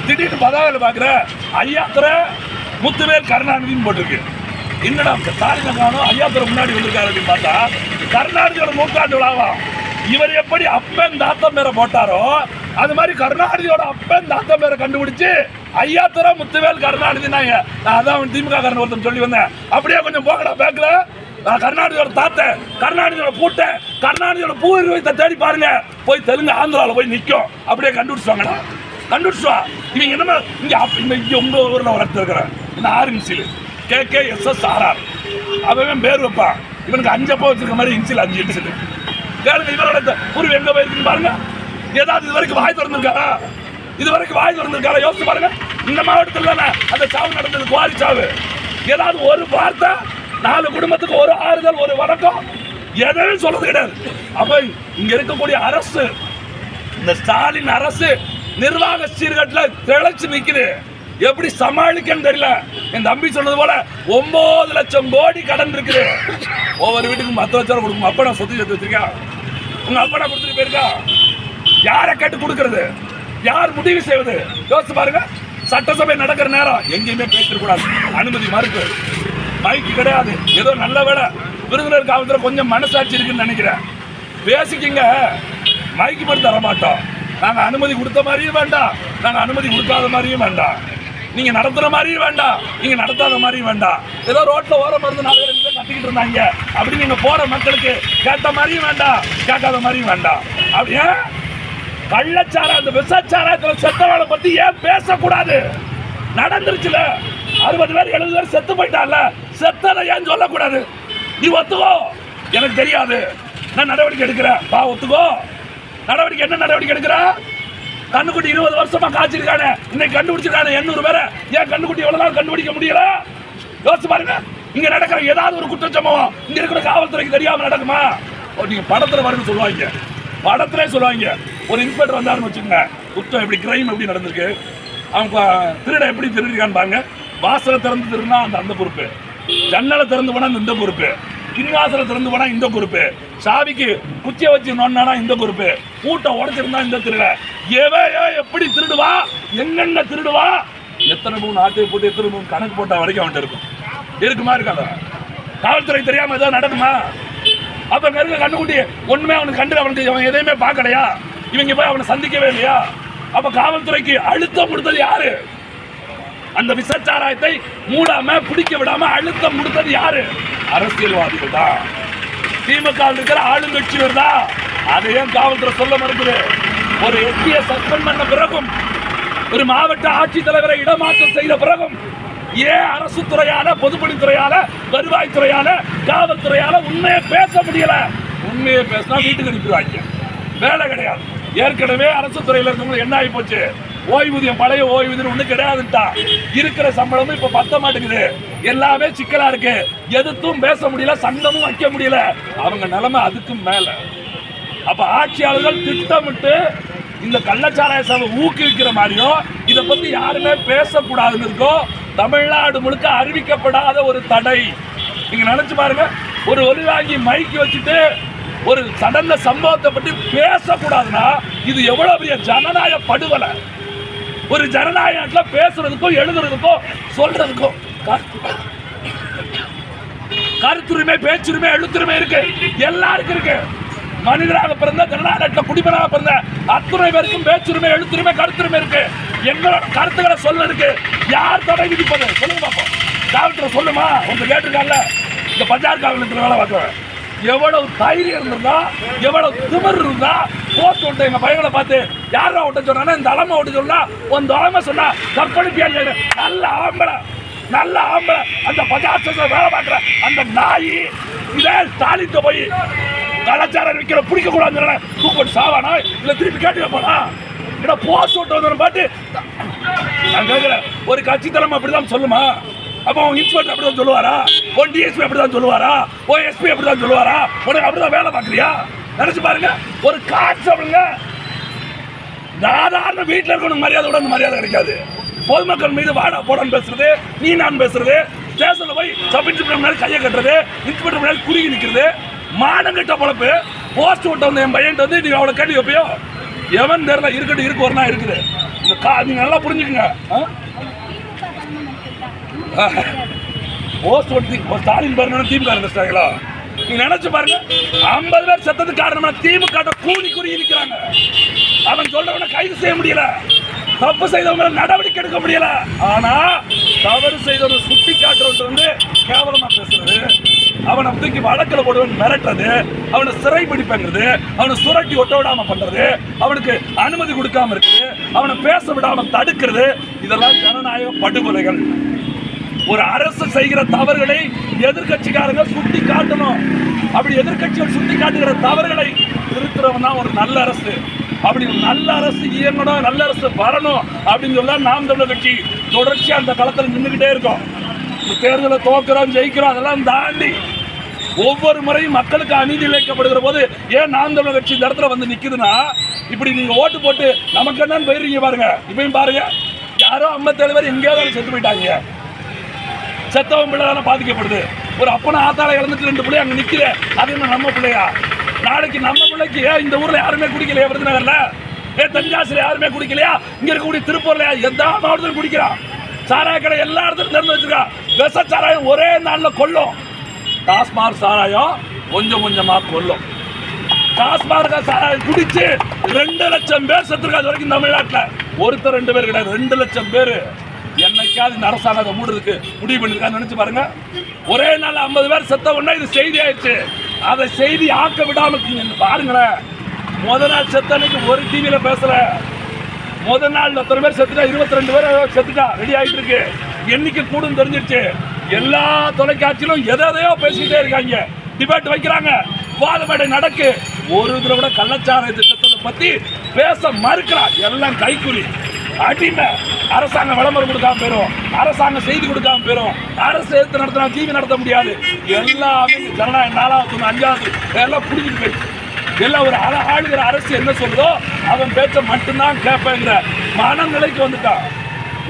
திடீர்னு பதாவில பாக்குற ஐயாத்துறை முத்துவேல் கருணாநிதினு போட்டிருக்கு. என்னடா ஸ்டாலின் காணும் ஐயாத்துறை முன்னாடி வந்திருக்காரு அப்படின்னு பார்த்தா கருணாநிதியோட 100ஆண்டு விழாவா. இவர் எப்படி அப்பன் தாத்தம் பேரை போட்டாரோ அது மாதிரி கருணாநிதியோட அப்பன் தாத்தம் பேரை கண்டுபிடிச்சு ஐயாத்துறை முத்துவேல் கருணாநிதி. நான் அதான் திமுக காரன் ஒருத்தன் சொல்லி வந்தேன். அப்படியே கொஞ்சம் போகடா பேக்ல கருணாநிதியோட தாத்தன், கருணாநிதியோட பூட்டை, கருணாநிதியோட பூர்வீகத்தை தேடி பாருங்க. போய் தெலுங்கு ஆந்திராவில் போய் நிற்கும். அப்படியே கண்டுபிடிச்சுவாங்கடா, கண்டுபிடிச்சுவா. இவங்க என்னமா இங்க உங்க ஊர்ல வளர்த்து இருக்கிறேன் இந்த ஆர்என்சியில் KKSSRR அவன் பேர் வைப்பான். இவனுக்கு 5 அப்பா வச்சிருக்க மாதிரி இன்சில் 5 இன்சில் கேளுங்க. இவரோட பூர்வம் எங்க போயிருக்குன்னு பாருங்க. ஏதாவது இது வரைக்கும் வாய் திறந்துருக்காரா? இது வரைக்கும் வாய் திறந்துருக்காரா? யோசிச்சு பாருங்க. இந்த மாவட்டத்தில் தானே அந்த சாவு நடந்தது, குவாரி சாவு. ஏதாவது ஒரு வார்த்தை 4 குடும்பத்துக்கு ஒரு ஆறுதல், ஒரு வணக்கம் எதுவும் சொல்றது கிடையாது. அப்ப இங்க இருக்கக்கூடிய அரசு, இந்த ஸ்டாலின் அரசு நிர்வாக சீர்கட்டில் திளைச்சு நிக்குது. எப்படி சமாளிக்கன்னு தெரியல. என் தம்பி சொன்னது போல 9 லட்சம் கோடி கடன் இருக்குது. ஒவ்வொரு வீட்டுக்கும் 10 லட்சம் கொடுக்கும். அப்பா நான் சொத்து சேர்த்து வச்சிருக்கா? உங்க அப்பா நான் கொடுத்துட்டு போயிருக்கா? யாரை கேட்டு கொடுக்கறது? யார் முடிவு செய்வது? யோசிச்சு பாருங்க. சட்டசபை நடக்கிற நேரம் எங்கேயுமே பேசக்கூடாது, அனுமதி மறுப்பு. மைக்கு கிடையாது. ஏதோ நல்ல வேலை விருந்தினர் காலத்தில் கொஞ்சம் மனசாட்சி இருக்குன்னு நினைக்கிறேன். பேசிக்கிங்க, மைக்கு மட்டும் தர மாட்டோம். நாங்க அனுமதி கொடுத்த மாதிரியும் வேண்டாம், நாங்க அனுமதி கொடுக்காத மாதிரியும் வேண்டாம். நீங்க நடத்துற மாதிரியும் வேண்டாம், நீங்க நடத்தாத மாதிரியும் வேண்டாம். ஏதோ ரோட்ல ஓர மருந்து 4 பேர் கட்டிக்கிட்டு இருந்தாங்க அப்படி நீங்க போற மக்களுக்கு கேட்ட மாதிரியும் வேண்டாம், கேட்காத மாதிரியும் வேண்டாம். அப்படியே கள்ளச்சார அந்த விசச்சாரத்துல செத்தவளை பத்தி ஏன் பேசக்கூடாது? நடந்துருச்சுல, 60 பேர் 70 பேர் செத்து போயிட்டான்ல, செத்ததை ஏன் சொல்லக்கூடாது? நீ ஒத்துக்கோ, எனக்கு தெரியாது, நான் நடவடிக்கை எடுக்கிறேன். பா ஒத்துக்கோ. நடவடிக்கை என்ன நடவடிக்கை எடுக்கிற? கண்ணுக்குட்டி 20 வருஷமா காய்ச்சிருக்கானே, இன்னைக்கு கண்டுபிடிச்சிருக்கானே 800 பேரை. ஏன் கண்ணுக்குட்டி எவ்வளவு நாள் கண்டுபிடிக்க முடியல? யோசிச்சு பாருங்க. இங்க நடக்கிற ஏதாவது ஒரு குற்றச்சம்பவம் இங்க இருக்கிற காவல்துறைக்கு தெரியாம நடக்குமா? நீங்க படத்துல வருன்னு சொல்லுவாங்க, படத்திலே சொல்லுவாங்க. ஒரு இன்ஸ்பெக்டர் வந்தாருன்னு வச்சுக்கோங்க, குற்றம் எப்படி கிரைம் எப்படி நடந்திருக்கு, அவங்க திருட எப்படி திருடிருக்கான்னு பாருங்க. வாசலை திறந்து திருடினா அந்த பொறுப்பு, ஜன்னலை திறந்து போனா இந்த பொறுப்பு, பின்வாசலை திறந்து போனா இந்த பொறுப்பு, சாவிக்கு குச்சியை வச்சு நோண்டானா இந்த பொறுப்பு, பூட்டை உடைச்சிருந்தா இந்த திருட. எவையோ எப்படி திருடுவா, என்னென்ன திருடுவா, எத்தனை 3 ஆட்டையை போட்டு எத்தனை 3 கணக்கு போட்டா வரைக்கும் அவன்கிட்ட இருக்கும். இருக்குமா இருக்காதா? காவல்துறை தெரியாம ஏதாவது நடக்குமா? அப்ப இருக்க கண்டுக்குட்டி ஒண்ணுமே அவனுக்கு கண்டு அவனுக்கு அவன் எதையுமே பார்க்கலையா? இவங்க போய் அவனை சந்திக்கவே இல்லையா? அப்ப காவல்துறைக்கு அழுத்தம் கொடுத்தது யாரு? அந்த விசச்சாராயத்தை மூடாம பிடிக்க விடாம அழுத்தம் கொடுத்தது யாரு? அரசியல்வாதிகள் தான். திமுக இருக்கிற ஆளுங்கட்சியர் தான். அதையும் காவல்துறை சொல்ல மறுக்குது. ஒரு எஸ்பியை சஸ்பெண்ட் பண்ண பிறகும், ஒரு மாவட்ட ஆட்சித்தலைவரை இடமாற்றம் செய்த பிறகும் ஏன் அரசு துறையால, பொதுப்பணித்துறையால, வருவாய்த்துறையால, காவல்துறையால உண்மையை பேச முடியல? உண்மையை பேசினா வீட்டுக்கு அனுப்பிடுவாங்க, வேலை கிடையாது. ஏற்கனவே அரசு துறையில இருக்கவங்க என்ன ஆகி போச்சு? ஓய்வூதியம் பழைய ஓய்வூதியம் ஒண்ணு கிடையாதுட்டா. இருக்கிற சம்பளமும் இப்ப பத்த மாட்டேங்குது. எல்லாமே சிக்கலா இருக்கு. எதுவும் பேச முடியல, சங்கமும் வைக்க முடியல. அவங்க நிலைமை அதுக்கும் மேல. அப்ப ஆட்சியாளர்கள் திட்டமிட்டு இந்த கள்ளச்சாராய சபை ஊக்குவிக்கிற மாதிரியும் இதை பத்தி யாருமே பேசக்கூடாதுன்னு இருக்கோ. தமிழ்நாடு முழுக்க அறிவிக்கப்படாத ஒரு தடை. நீங்க நினைச்சு பாருங்க, ஒரு ஒலிவாங்கி மைக்கு வச்சுட்டு ஒரு சடந்த சம்பவத்தை பற்றி பேசக்கூடாதுன்னா இது எவ்வளவு பெரிய ஜனநாயக படுகொலை. ஒரு ஜனநாயகத்துல பேசுறதுக்கும் எழுதுறதுக்கும் சொல்றதுக்கும் கருத்துரிமை, பேச்சுரிமை, எழுத்துரிமை இருக்கு, எல்லாருக்கும் இருக்கு. மனிதராக பிறந்த, ஜனநாயகத்தில் குடிமகனாக பிறந்த அத்துணை பேருக்கும் பேச்சுரிமை, எழுத்துரிமை, கருத்துரிமை இருக்கு. எங்களோட கருத்துக்களை சொல்ல இருக்கு. யார் தடை விதிப்பது? சொல்லுங்க பாப்போம். காவல்துறை சொல்லுமா? உங்க கேட்டிருக்காங்கல்ல, இந்த பஞ்சாயத்து காவல்துறை வேலை பார்க்குறேன். எவ்வளவு தைரியம் இருந்தா, எவ்வளவு திமிர் இருந்தா போஸ்ட் ஓட்ட எங்க பையனை பார்த்து யாரா ஓட்ட சொன்னா, இந்த தலைமை ஓட்ட சொன்னா, உன் தலைமை சொன்னா கற்பழிப்பியா? நல்ல ஆம்பளை, நல்ல ஆம்பளை அந்த பஞ்சாயத்து வேலை பார்க்குற அந்த நாய் இதே ஸ்டாலின் போய் கலாச்சாரம் விற்கிற பிடிக்க கூடாது தூக்கிட்டு சாவானா இல்ல திருப்பி கேட்டு போனா? ஏன்னா போஸ்ட் ஓட்ட வந்து பாட்டு நான் கேட்கிறேன், ஒரு கட்சி தலைமை அப்படிதான் சொல்லுமா? அப்போ உன் இன்ஸ்பெக்டர் அப்படிதான் சொல்லுவாரா? உன் டிஎஸ்பி அப்படிதான் சொல்லுவாரா? உன் எஸ்பி அப்படிதான் சொல்லுவாரா? உனக்கு அப்படிதான் வேலை பார்க்குறியா? நினைச்சு பாருங்க. ஒரு கான்ஸ்டபிளுங்க சாதாரண வீட்டில் இருக்கணும் மரியாதை அந்த மரியாதை கிடைக்காது. பொதுமக்கள் மீது வாடா போடான்னு பேசுறது, நீ நான் பேசுறது, ஸ்டேஷன்ல போய் சப் இன்ஸ்பெக்டர் முன்னாடி கையை கட்டுறது, இன்ஸ்பெக்டர் முன்னாடி குறுகி நிற்கிறது, மானங்கிட்ட பொழப்பு. போஸ்ட் விட்ட வந்து என் பையன் வந்து நீங்க அவளை கட்டி வைப்பியோ எவன் தெரியல, இருக்கட்டும் இருக்கு ஒரு நாள் இருக்குது. இந்த நீங்க நல்லா புரிஞ்சுக்குங்க. போஸ்ட் ஒட்டி ஸ்டாலின் பாருங்க திமுக இருந்துட்டாங்களா? நீங்க நினைச்சு பாருங்க, 50 பேர் செத்ததுக்கு காரணமா திமுக கூலி குறி இருக்கிறாங்க. அவன் சொல்றவனை கைது செய்ய முடியல, தப்பு செய்தவங்க நடவடிக்கை எடுக்க முடியல. ஆனா தவறு செய்தவனை சுட்டி காட்டுறது வந்து கேவலமா பேசுறது, அவனை தூக்கி வழக்கில் போடுவன் மிரட்டுறது, அவனை சிறை பிடிப்புங்கிறது, அவனை சுரட்டி ஒட்ட விடாம பண்றது, அவனுக்கு அனுமதி கொடுக்காம இருக்குது, அவனை பேச விடாம தடுக்கிறது, இதெல்லாம் ஜனநாயக படுகொலைகள். ஒரு அரசு செய்கிற தவறுகளை எதிர்கட்சிக்காரங்க சுட்டி காட்டணும். அப்படி எதிர்கட்சிகள் சுட்டி காட்டுகிற தவறுகளை திருத்துறவன் தான் ஒரு நல்ல அரசு. அப்படி நல்ல அரசு இயங்கணும், நல்ல அரசு வரணும் அப்படின்னு சொல்ல நாம் தமிழர் கட்சி தொடர்ச்சியா அந்த களத்தில் நின்றுகிட்டே இருக்கோம். தேர்தலை தோக்குறோம் ஜெயிக்கிறோம் அதெல்லாம் தாண்டி ஒவ்வொரு முறையும் மக்களுக்கு அநீதி இழைக்கப்படுகிற போது ஏன் நாம் தமிழர் கட்சி இந்த இடத்துல வந்து நிக்குதுன்னா, இப்படி நீங்க ஓட்டு போட்டு நமக்கு என்னன்னு போயிருக்கீங்க பாருங்க. இப்பயும் பாருங்க, யாரோ 57 பேர் எங்கேயாவது செத்து போயிட்டாங்க. செத்தவன் பிள்ளை தானே பாதிக்கப்படுது. ஒரு அப்பனை ஆத்தாளை இழந்துட்டு 2 பிள்ளை அங்கே நிற்கிற, அது என்ன நம்ம பிள்ளையா? நாளைக்கு நம்ம பிள்ளைக்கு இந்த ஊரில் யாருமே குடிக்கலையா? விருதுநகர்ல தென்காசியில் யாருமே குடிக்கலையா? இங்கே இருக்கக்கூடிய திருப்பூர்ல எந்த மாவட்டத்தில் குடிக்கிறான்? சாராய கடை எல்லா இடத்துலையும் திறந்து வச்சிருக்கான். விஷ சாராயம் ஒரே நாளில் கொல்லும். டாஸ்மாக் சாராயம் கொஞ்சம் கொஞ்சமாக கொல்லும். டாஸ்மாக் சாராயம் குடிச்சு 2 லட்சம் பேர் செத்துருக்காது வரைக்கும் தமிழ்நாட்டில். ஒருத்தர் 2 பேர் கிடையாது, 2 லட்சம் பேர். என்னைக்காவது இந்த அரசாங்கம் அதை மூடுறதுக்கு முடிவு பண்ணிருக்கான்னு நினைச்சு பாருங்க. ஒரே நாள் 50 பேர் செத்த உடனே இது செய்தி ஆயிடுச்சு. அதை செய்தி ஆக்க விடாம பாருங்களேன். முத நாள் செத்த அன்னைக்கு ஒரு டிவியில பேசல. முத நாள் எத்தனை பேர் செத்துட்டா? 22 பேர் செத்துட்டா, ரெடி ஆகிட்டு இருக்கு. எண்ணிக்கை கூடும் தெரிஞ்சிருச்சு. எல்லா தொலைக்காட்சியிலும் எதையோ பேசிக்கிட்டே இருக்காங்க, டிபேட் வைக்கிறாங்க, வாத மேடை நடக்கு. ஒரு தடவை கூட கள்ளச்சாராய திட்டத்தை பத்தி பேச மறுக்கிறான். எல்லாம் கைக்கூலி அடிமை. அரசாங்கம் விளம்பரம் கொடுக்காம போயிடும், அரசாங்கம் செய்தி கொடுக்காம போயிடும், அரசு எடுத்து நடத்தினா டிவி நடத்த முடியாது. எல்லாமே ஜனநாயகம் 4வது 5வது எல்லாம் புரிஞ்சுட்டு போயிடுச்சு. எல்லாம் ஒரு ஆளுகிற அரசு என்ன சொல்லுதோ அவன் பேச்ச மட்டும்தான் கேட்பேங்கிற மனநிலைக்கு வந்துட்டான்.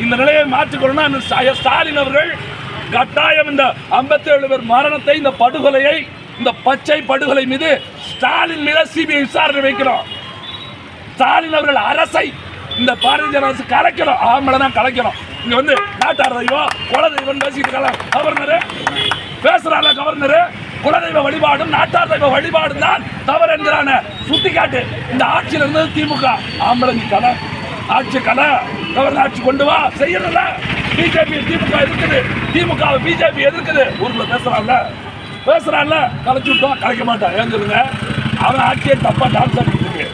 இந்த நிலையை மாற்றிக்கொள்ளணும். ஸ்டாலின் அவர்கள் கட்டாயம் இந்த 57 பேர் மரணத்தை, இந்த படுகொலையை, இந்த பச்சை படுகொலை மீது ஸ்டாலின் மீது சிபிஐ விசாரணை வைக்கணும். ஸ்டாலின் அவர்கள் அரசை இந்த பாரதிய ஜனதா அரசு கலைக்கணும். ஆம்பளை தான் கலைக்கணும். இங்க வந்து நாட்டார் தெய்வம் குலதெய்வம் பேசிட்டு இருக்கலாம். கவர்னரு பேசுறாங்க, கவர்னரு குலதெய்வ வழிபாடும் நாட்டார் தெய்வ வழிபாடும் தான் தவறு என்கிறான சுட்டி காட்டு. இந்த ஆட்சியில் இருந்தது திமுக. ஆம்பளை நீ கலை, ஆட்சி கலை, கவர்னர் ஆட்சி கொண்டு வா செய்யறல. பிஜேபி திமுக எதிர்க்குது, திமுக பிஜேபி எதிர்க்குது. ஊருக்குள்ள பேசுறான்ல கலைச்சு விட்டோம், கலைக்க மாட்டான். ஏன் சொல்லுங்க, அவன் ஆட்சியை தப்பா டான்ஸ் ஆடிட்டு இருக்கு.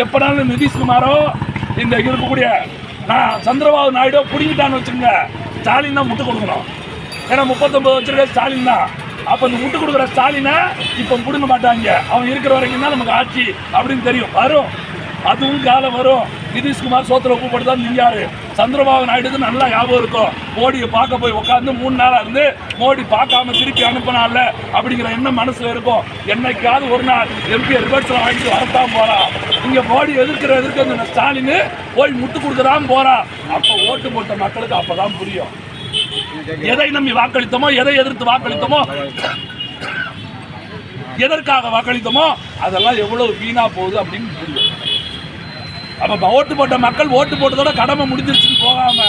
எப்பனாலும் நிதிஷ்குமாரோ இந்த இருக்கக்கூடிய சந்திரபாபு நாயுடு பிடிங்கிட்டான்னு வச்சுங்க, ஸ்டாலின் தான் முட்டு கொடுக்கணும். ஏன்னா 39 வச்சிருக்க ஸ்டாலின் தான். அப்போ இந்த முட்டு கொடுக்குற ஸ்டாலினை இப்போ பிடுங்க மாட்டாங்க. அவன் இருக்கிற வரைக்கும் தான் நமக்கு ஆட்சி அப்படின்னு தெரியும். வரும், அதுவும் காலம் வரும். நிதிஷ்குமார் சோத்துல உப்பு போட்டு தான் நிற்காரு. சந்திரபாபு நாயுடுக்கு நல்லா ஞாபகம் இருக்கும். மோடியை பார்க்க போய் உட்காந்து 3 நாளாக இருந்து மோடி பார்க்காம திருப்பி அனுப்பினால அப்படிங்கிற எண்ணம் மனசுல இருக்கும். என்னைக்காவது ஒரு நாள் எம்பி ரிவர்ஸில் வாங்கிட்டு வரத்தான் போறான். இங்க மோடி எதிர்க்க ஸ்டாலின் போய் முட்டு கொடுக்கறான் போறான். அப்போ ஓட்டு போட்ட மக்களுக்கு அப்பதான் புரியும் எதை நம்பி வாக்களித்தோமோ, எதை எதிர்த்து வாக்களித்தோமோ, எதற்காக வாக்களித்தோமோ அதெல்லாம் எவ்வளவு வீணா போகுது அப்படின்னு புரியும். அப்ப ஓட்டு போட்ட மக்கள் ஓட்டு போட்டதோட கடமை முடிஞ்சிருச்சுன்னு போகாம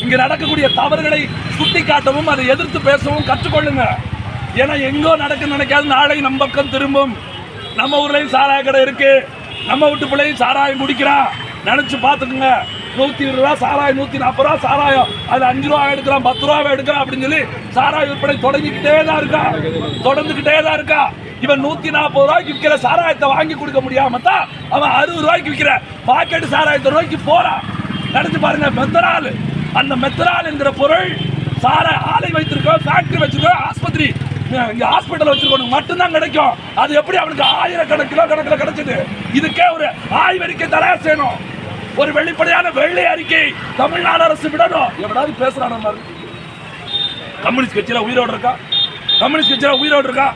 இங்க நடக்கக்கூடிய தவறுகளை சுட்டி காட்டவும் அதை எதிர்த்து பேசவும் கற்றுக்கொள்ளுங்க. ஏன்னா எங்கோ நடக்க நினைக்காது, நாளை நம்ம பக்கம் திரும்பும். நம்ம ஊர்லயும் சாராய கடை இருக்கு, நம்ம வீட்டு பிள்ளையும் சாராயம் குடிக்கிறான். நினைச்சு பார்த்துக்குங்க. 120 ரூபா சாராயம், 140 ரூபா சாராயம், அதுல 5 ரூபா எடுக்கிறான், 10 ரூபா எடுக்கிறான் அப்படின்னு சொல்லி சாராய விற்பனை தொடங்கிக்கிட்டே தான் இருக்கா, தொடர்ந்துகிட்டே தான் இருக்கா. இவன் 140 ரூபாய்க்கு விற்கிற சாராயத்தை வாங்கி கொடுக்க முடியாம தான் அவன் 60 ரூபாய்க்கு விற்கிற பாக்கெட் சாராயத்தை ரூபாய்க்கு போறான். நினைச்சு பாருங்க. மெத்தனால், அந்த மெத்தனால் என்கிற பொருள் சாராய ஆலை வைத்திருக்கோம், ஃபேக்டரி வச்சிருக்கோம், ஆஸ்பத்திரி இங்க ஹாஸ்பிட்டல் வச்சிருக்கோம் மட்டும்தான் கிடைக்கும். அது எப்படி அவனுக்கு 1000 கிலோ கணக்கில் கிடைச்சது? இதுக்கே ஒரு ஆய்வறிக்கை தயார் செய்யணும். ஒரு வெளிப்படையான வெள்ளை அறிக்கை தமிழ்நாடு அரசு விடணும். எவனாவது பேசுறான மாதிரி கம்யூனிஸ்ட் கட்சியில உயிரோடு இருக்கா? கம்யூனிஸ்ட் கட்சியில உயிரோடு இருக்கா?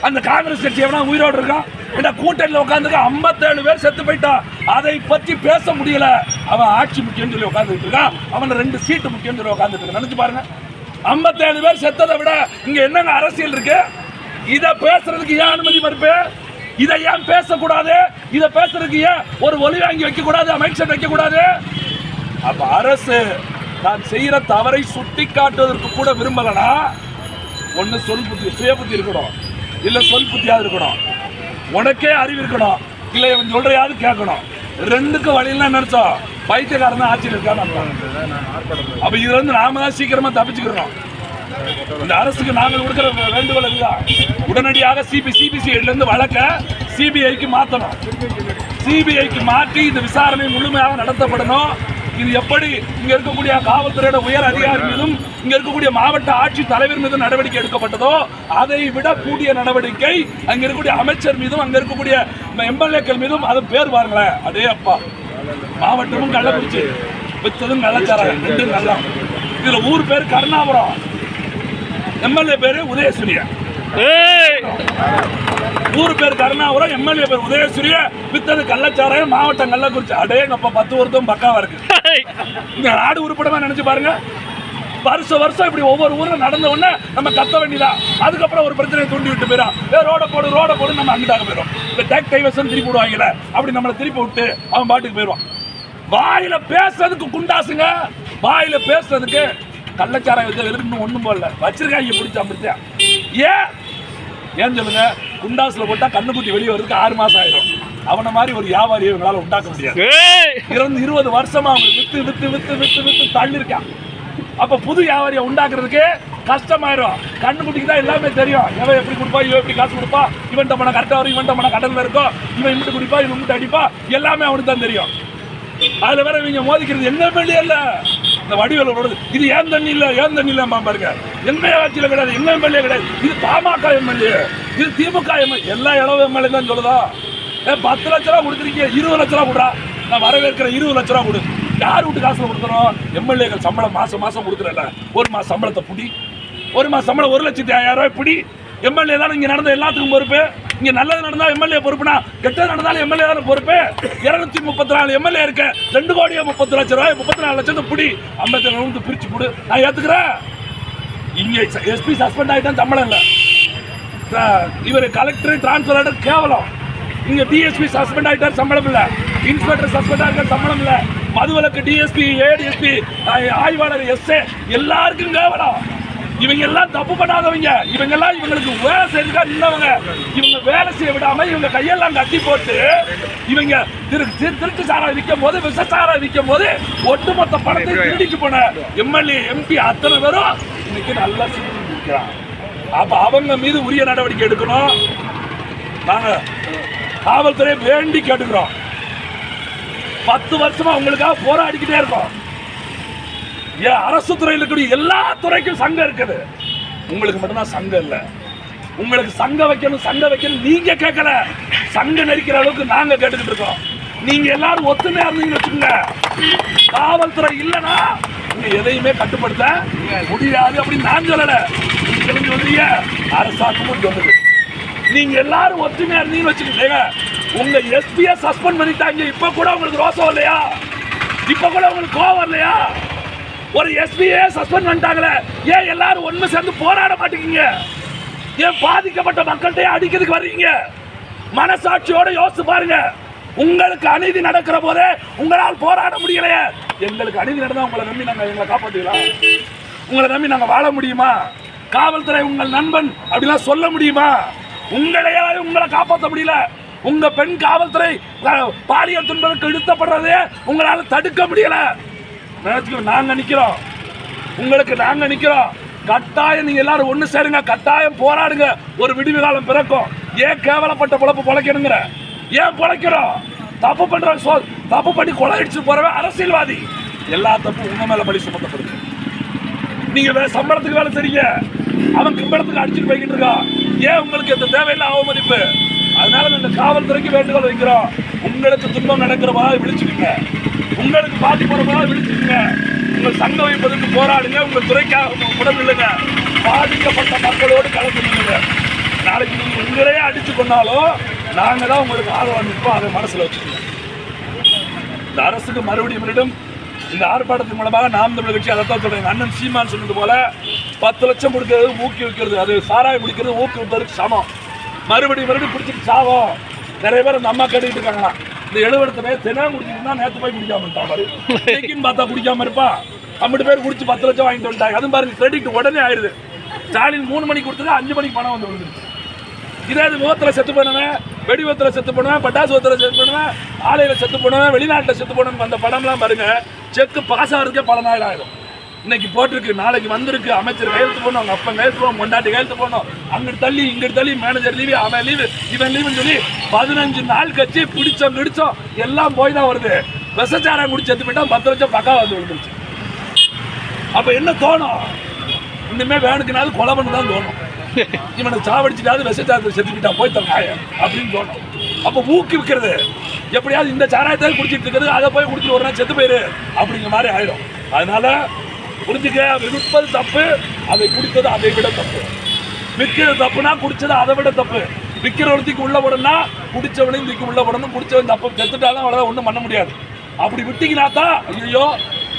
அந்த காங்கிரஸ் கட்சி எவனா உயிரோடு இருக்கா? இந்த கூட்டணியில் உட்காந்துக்க 57 பேர் செத்து போயிட்டான். அதை பற்றி பேச முடியல. அவன் ஆட்சி முக்கியம் சொல்லி உட்காந்துட்டு இருக்கான். அவன் 2 சீட்டு முக்கியம் சொல்லி உட்காந்துட்டு இருக்கான். நினைச்சு பாருங்க, 57 பேர் செத்ததை விட இங்க என்னங்க அரசியல் இருக்கு? இதை பேசுறதுக்கு ஏன் அனுமதி மறுப்பு? இதை ஏன் பேசக்கூடாது? இதை பேசுறதுக்கு ஏன் ஒரு ஒலி வாங்கி வைக்க கூடாது, அமைச்சர் வைக்க கூடாது? அப்ப அரசு தான் செய்யற தவறை சுட்டி காட்டுவதற்கு கூட விரும்பலனா, ஒன்னு சொல் புத்தி, சுய புத்தி இருக்கணும், இல்ல சொல் புத்தியாவது இருக்கணும், உனக்கே அறிவு இருக்கணும், இல்ல இவன் சொல்றையாவது கேட்கணும். 2க்கும் வழியெல்லாம் நினைச்சோம் பைத்தியக்காரன் தான் ஆட்சியில் இருக்கான்னு. அப்ப இதுல இருந்து நாம தான் சீக்கிரமா தப்பிச்சுக்கிறோம். இந்த அரசுக்கு நாங்கள் கொடுக்கிற வேண்டுகோள் இதுதான். உடனடியாக சிபிசிஐடில இருந்து வழக்க சிபிஐக்கு மாற்றணும். சிபிஐக்கு மாற்றி இந்த விசாரணை முழுமையாக நடத்தப்படணும். இது எப்படி இங்க இருக்கக்கூடிய காவல்துறையோட உயர் அதிகாரி மீதும் இங்க இருக்கக்கூடிய மாவட்ட ஆட்சி தலைவர் மீதும் நடவடிக்கை எடுக்கப்பட்டதோ அதை விட கூடிய நடவடிக்கை அங்க இருக்கக்கூடிய அமைச்சர் மீதும் அங்க இருக்கக்கூடிய எம்எல்ஏக்கள் மீதும் அது பேர் பாருங்களேன். அதே அப்பா மாவட்டமும் கள்ளக்குறிச்சி, வித்ததும் கள்ளச்சாராயம், 2 நல்லா. இதுல ஊர் பேர் கருணாபுரம், எம்எல்ஏ பேரு உதயசூரிய. ஊர் பேர் கருணாபுரம், எம்எல்ஏ பேர் உதயசூரிய, வித்தது கள்ளச்சாராயம், மாவட்டம் கள்ளக்குறிச்சி. அடேங்கப்பா 10 வருஷம் பக்காவா இருக்கு. இந்த நாடு உருப்படமா நினைச்சு பாருங்க. வருஷம் இப்படி ஒவ்வொரு ஊர்ல நடந்த உடனே நம்ம கத்த வேண்டியதா. அதுக்கப்புறம் ஒரு பிரச்சனையை தூண்டி விட்டு போயிடும். ரோட போடு நம்ம அங்கிட்டாக போயிடும். இந்த டேக் டைவர்ஷன் திருப்பி விடுவாங்கல்ல, அப்படி நம்மளை திருப்பி விட்டு அவன் பாட்டுக்கு போயிடுவான். வாயில பேசுறதுக்கு குண்டாசுங்க, வாயில பேசுறதுக்கு கள்ளச்சாராயம் ஒண்ணும் போடல வச்சிருக்காங்க, பிடிச்சா ஏன் சொல்லுங்க? குண்டாசுல போட்டா கண்ணுக்குட்டி வெளியே வரதுக்கு 6 மாசம் ஆயிடும். அவனை மாதிரி ஒரு வியாபாரியை இவங்களால உண்டாக்க முடியாது. 20 வருஷமா அவங்க with with with with with தள்ளிருக்கான். அப்ப புது வியாபாரியை உண்டாக்குறதுக்கு கஷ்டமாயிரும். கண்ணுக்குட்டிக்கு தான் எல்லாமே தெரியும். எவன் எப்படி கொடுப்பா, இவன் எப்படி காசு கொடுப்பா, இவன்ட்ட பணம் கரெக்டா வரும், இவன்ட்ட பணம் கடல்ல இருக்கும், இவன் இம்பிட்டு குடிப்பா, இவன் இம்பிட்டு அடிப்பா, எல்லாமே அவனுக்கு தான் தெரியும். அதுல வேற இவங்க மோதிக்கிறது என்ன பண்ணி இல்ல, இந்த வடிவேலோட இது ஏன் தண்ணி இல்ல பாருங்க. எங்க ஆட்சியில கிடையாது, எங்க எம்எல்ஏ கிடையாது. இது பாமக எம்எல்ஏ, இது திமுக எம்எல்ஏ, எல்லா இளவு எம்எல்ஏ தான் சொல்லுதா. 10 லட்ச ரூபா கொடுத்துருக்கீங்க, 20 லட்ச ரூபா கொடுறா, நான் வரவேற்கிறேன். 20 லட்ச ரூபா கொடு. யார் வீட்டு காசுல கொடுக்குறோம்? எம்எல்ஏக்கள் சம்பளம் மாசம் கொடுக்குறல, 1 மாசம் சம்பளத்தை புடி, 1 மாசம் சம்பளம் 1,50,000 ரூபாய் பிடி. எம்எல்ஏ தான் இங்க நடந்த எல்லாத்துக்கும் பொறுப்பு. இங்க நல்லது நடந்தா எம்எல்ஏ பொறுப்புனா, கெட்டது நடந்தாலும் எம்எல்ஏ தானே பொறுப்பு. 234 எம்எல்ஏ இருக்கு, 2 கோடியே 30 லட்சம் ரூபாய், 34 லட்சத்தை பிடி, 57 பிரிச்சு கொடு, நான் ஏத்துக்கிறேன். இங்க எஸ்பி சஸ்பெண்ட் ஆயிட்டா சம்பளம் இல்ல, இவர் கலெக்டர் டிரான்ஸ்பர் ஆர்டர் கேவலம். இங்க டிஎஸ்பி சஸ்பெண்ட் ஆயிட்டார், சம்பளம் இல்ல. இன்ஸ்பெக்டர் சஸ்பெண்ட் ஆயிட்டார், சம்பளம் இல்ல. மதுவிலக்கு டிஎஸ்பி, ஏடிஎஸ்பி, ஆய்வாளர், எஸ்ஏ எல்லாருக்கும் கேவலம். இவங்க எல்லாம் தப்பு பண்ணாதவங்க, இவங்க எல்லாம் இவங்களுக்கு வேலை செய்யறதுக்கா இல்லவங்க. இவங்க வேலை செய்ய விடாம இவங்க கையெல்லாம் கட்டி போட்டு இவங்க திருட்டு சாராயம் விற்கும் போது, விஷ சாராயம் விற்கும் போது ஒட்டுமொத்த பணத்தை திருடிக்கு போன எம்எல்ஏ, எம்பி அத்தனை பேரும் இன்னைக்கு நல்லா சிரிக்கிறாங்க. அப்ப அவங்க மீது உரிய நடவடிக்கை எடுக்கணும். நாங்க காவல்துறையை வேண்டி கேட்டுக்கிறோம். 10 வருஷமா உங்களுக்காக போராடிக்கிட்டே இருக்கோம். அரசு துறையில் இருக்கக்கூடிய எல்லா துறைக்கும் சங்கம் இருக்குது, உங்களுக்கு மட்டும்தான் சங்கம் இல்ல. உங்களுக்கு சங்கம் வைக்கணும் நீங்க கேட்கல, சங்கம் நெரிக்கிற அளவுக்கு நாங்க கேட்டுக்கிட்டு இருக்கோம். நீங்க எல்லாரும் ஒத்துமையா இருந்தீங்கன்னு வச்சுக்கோங்க, காவல்துறை இல்லைன்னா நீங்க எதையுமே கட்டுப்படுத்த முடியாது. அப்படின்னு நான் சொல்லல, நீங்க சொல்றீங்க, அரசாங்கமும் சொல்லுது. நீங்க எல்லாரும் ஒத்துமையா இருந்தீங்கன்னு வச்சுக்கோங்க, உங்க எஸ்பியை சஸ்பெண்ட் பண்ணிட்டாங்க. இப்ப கூட உங்களுக்கு ரோசம் இல்லையா? இப்ப கூட உங்களுக்கு கோவம் இல்லையா? ஒரு எஸ்பியை சஸ்பெண்ட் பண்ணிட்டாங்களே, ஏன் எல்லாரும் ஒண்ணு சேர்ந்து போராட மாட்டேங்க? ஏன் பாதிக்கப்பட்ட மக்கள்கிட்ட அடிக்கிறதுக்கு வர்றீங்க? மனசாட்சியோட யோசிச்சு பாருங்க. உங்களுக்கு அநீதி நடக்கிற போதே உங்களால் போராட முடியலையே, எங்களுக்கு அநீதி நடந்தா உங்களை நம்பி நாங்க எங்களை காப்பாற்றுக்கலாம்? உங்களை நம்பி நாங்க வாழ முடியுமா? காவல்துறை உங்கள் நண்பன் அப்படிலாம் சொல்ல முடியுமா? உங்களை காப்பாற்ற முடியல. உங்க பெண் காவல்துறை பாலியல் துன்பத்துக்கு இழுத்தப்படுறதே உங்களால தடுக்க முடியல. நாங்க நிக்கிறோம், உங்களுக்கு நாங்க நிக்கிறோம். கட்டாயம் நீங்க எல்லாரும் ஒண்ணு சேருங்க, கட்டாயம் போராடுங்க. ஒரு விடுவி காலம் பிறக்கும். ஏன் கேவலப்பட்ட பொழப்பு பொழைக்கணுங்கிற? ஏன் பொழைக்கிறோம்? தப்பு பண்ற, தப்பு பண்ணி கொலை அடிச்சு போறவன் அரசியல்வாதி. எல்லா தப்பும் உங்க மேல பழி சுமத்தப்படுது. நீங்க சம்பளத்துக்கு வேலை செய்றீங்க, அவன் கிம்பளத்துக்கு அடிச்சுட்டு போய்கிட்டு இருக்கான். ஏன் உங்களுக்கு இந்த தேவையில்லை அவமதிப்பு? அதனால இந்த காவல்துறைக்கு வேண்டுகோள் வைக்கிறோம். உங்களுக்கு துன்பம் நடக்கிற மாதிரி விழிச்சுக்கீங்க, உங்களுக்கு பாதிப்பு விழிச்சுக்கீங்க. உங்கள் சங்கம் வைப்பதற்கு போராடுங்க, உங்கள் துறைக்காக உடல் இல்லைங்க. பாதிக்கப்பட்ட மக்களோடு கலந்து நில்லுங்க. நாளைக்கு நீங்க உங்களையே அடிச்சு கொண்டாலும் நாங்க தான் உங்களுக்கு ஆதரவு நிற்போம். அதை மனசுல வச்சுக்கோங்க. இந்த அரசுக்கு மறுபடியும் இந்த ஆர்ப்பாட்டத்தின் மூலமாக நாம் தமிழர் கட்சி அதை தான் சொல்றேன். அண்ணன் சீமான் சொன்னது போல 10 லட்சம் கொடுக்கிறது ஊக்குவிக்கிறது, அது சாராயம் குடிக்கிறது ஊக்குவிப்பதற்கு சமம். மறுபடியும் குடிச்சிட்டு சாவோம். நிறைய பேர் அந்த அம்மா கேட்டுக்கிட்டு இருக்காங்களா, இந்த 70 பேர் தினம் குடிச்சிட்டு நேற்று போய் குடிக்காம இருப்பான், பார்த்தா குடிக்காம இருப்பான். 50 பேர் குடிச்சு 10 லட்சம் வாங்கிட்டு வந்துட்டாங்க. அதுவும் பாருங்க, கிரெடிட் உடனே ஆயிடுது. ஸ்டாலின் 3 மணிக்கு கொடுத்தது 5 மணிக்கு பணம் வந்து விழுந்துருச்சு. இதே விபத்தில் செத்து போனவன், வெடி விபத்தில் செத்து போனவன், பட்டாசு விபத்தில் செத்து போனவன், ஆலையில் செத்து போனவன், வெளிநாட்டில் செத்து போனவன், அந்த படம்லாம் பாருங்க, செக்கு பாஸ் ஆகிறதுக்கே பல நாள் ஆயிடும். இன்னைக்கு போட்டிருக்கு, நாளைக்கு வந்திருக்கு, அமைச்சர் கையெழுத்து போடணும், அவங்க அப்பன் கையெழுத்து போடணும், கொண்டாட்டி கையெழுத்து போடணும், அங்கிட்டு தள்ளி இங்கிட்டு தள்ளி, மேனேஜர் லீவு, அவன் லீவு, இவன் லீவுன்னு சொல்லி 15 நாள் கட்சி பிடிச்சோம் கிடிச்சோம் எல்லாம் போய் தான் வருது. விசச்சாரம் குடிச்சு செத்து போயிட்டா 10 லட்சம் பக்கா வந்து விழுந்துருச்சு. அப்ப என்ன தோணும்? இன்னுமே வேணுக்குனாலும் கொலை பண்ண தான் தோணும். இவனுக்கு சாவடிச்சுட்டாவது விசச்சாரத்தை செத்துக்கிட்டா போய் தங்காய அப்படின்னு தோணும். அப்போ ஊக்குவிக்கிறது, எப்படியாவது இந்த சாராயத்தை குடிச்சிட்டு இருக்கிறது, அதை போய் குடிச்சிட்டு ஒரு நாள் செத்து போயிரு அப்படிங்கிற மாதிரி ஆயிடும். அதனால புரிஞ்சுக்க, விற்பது தப்பு, அதை குடித்தது அதை விட தப்பு. விற்கிறது தப்புனா குடிச்சது அதை விட தப்பு. விற்கிறவனுக்கு உள்ள போடணும்னா குடிச்சவனையும் தூக்கி உள்ள போடணும். குடிச்சவன் தப்பு செத்துட்டாலும் அவ்வளோ ஒன்றும் பண்ண முடியாது. அப்படி விட்டீங்கன்னா தான் ஐயோ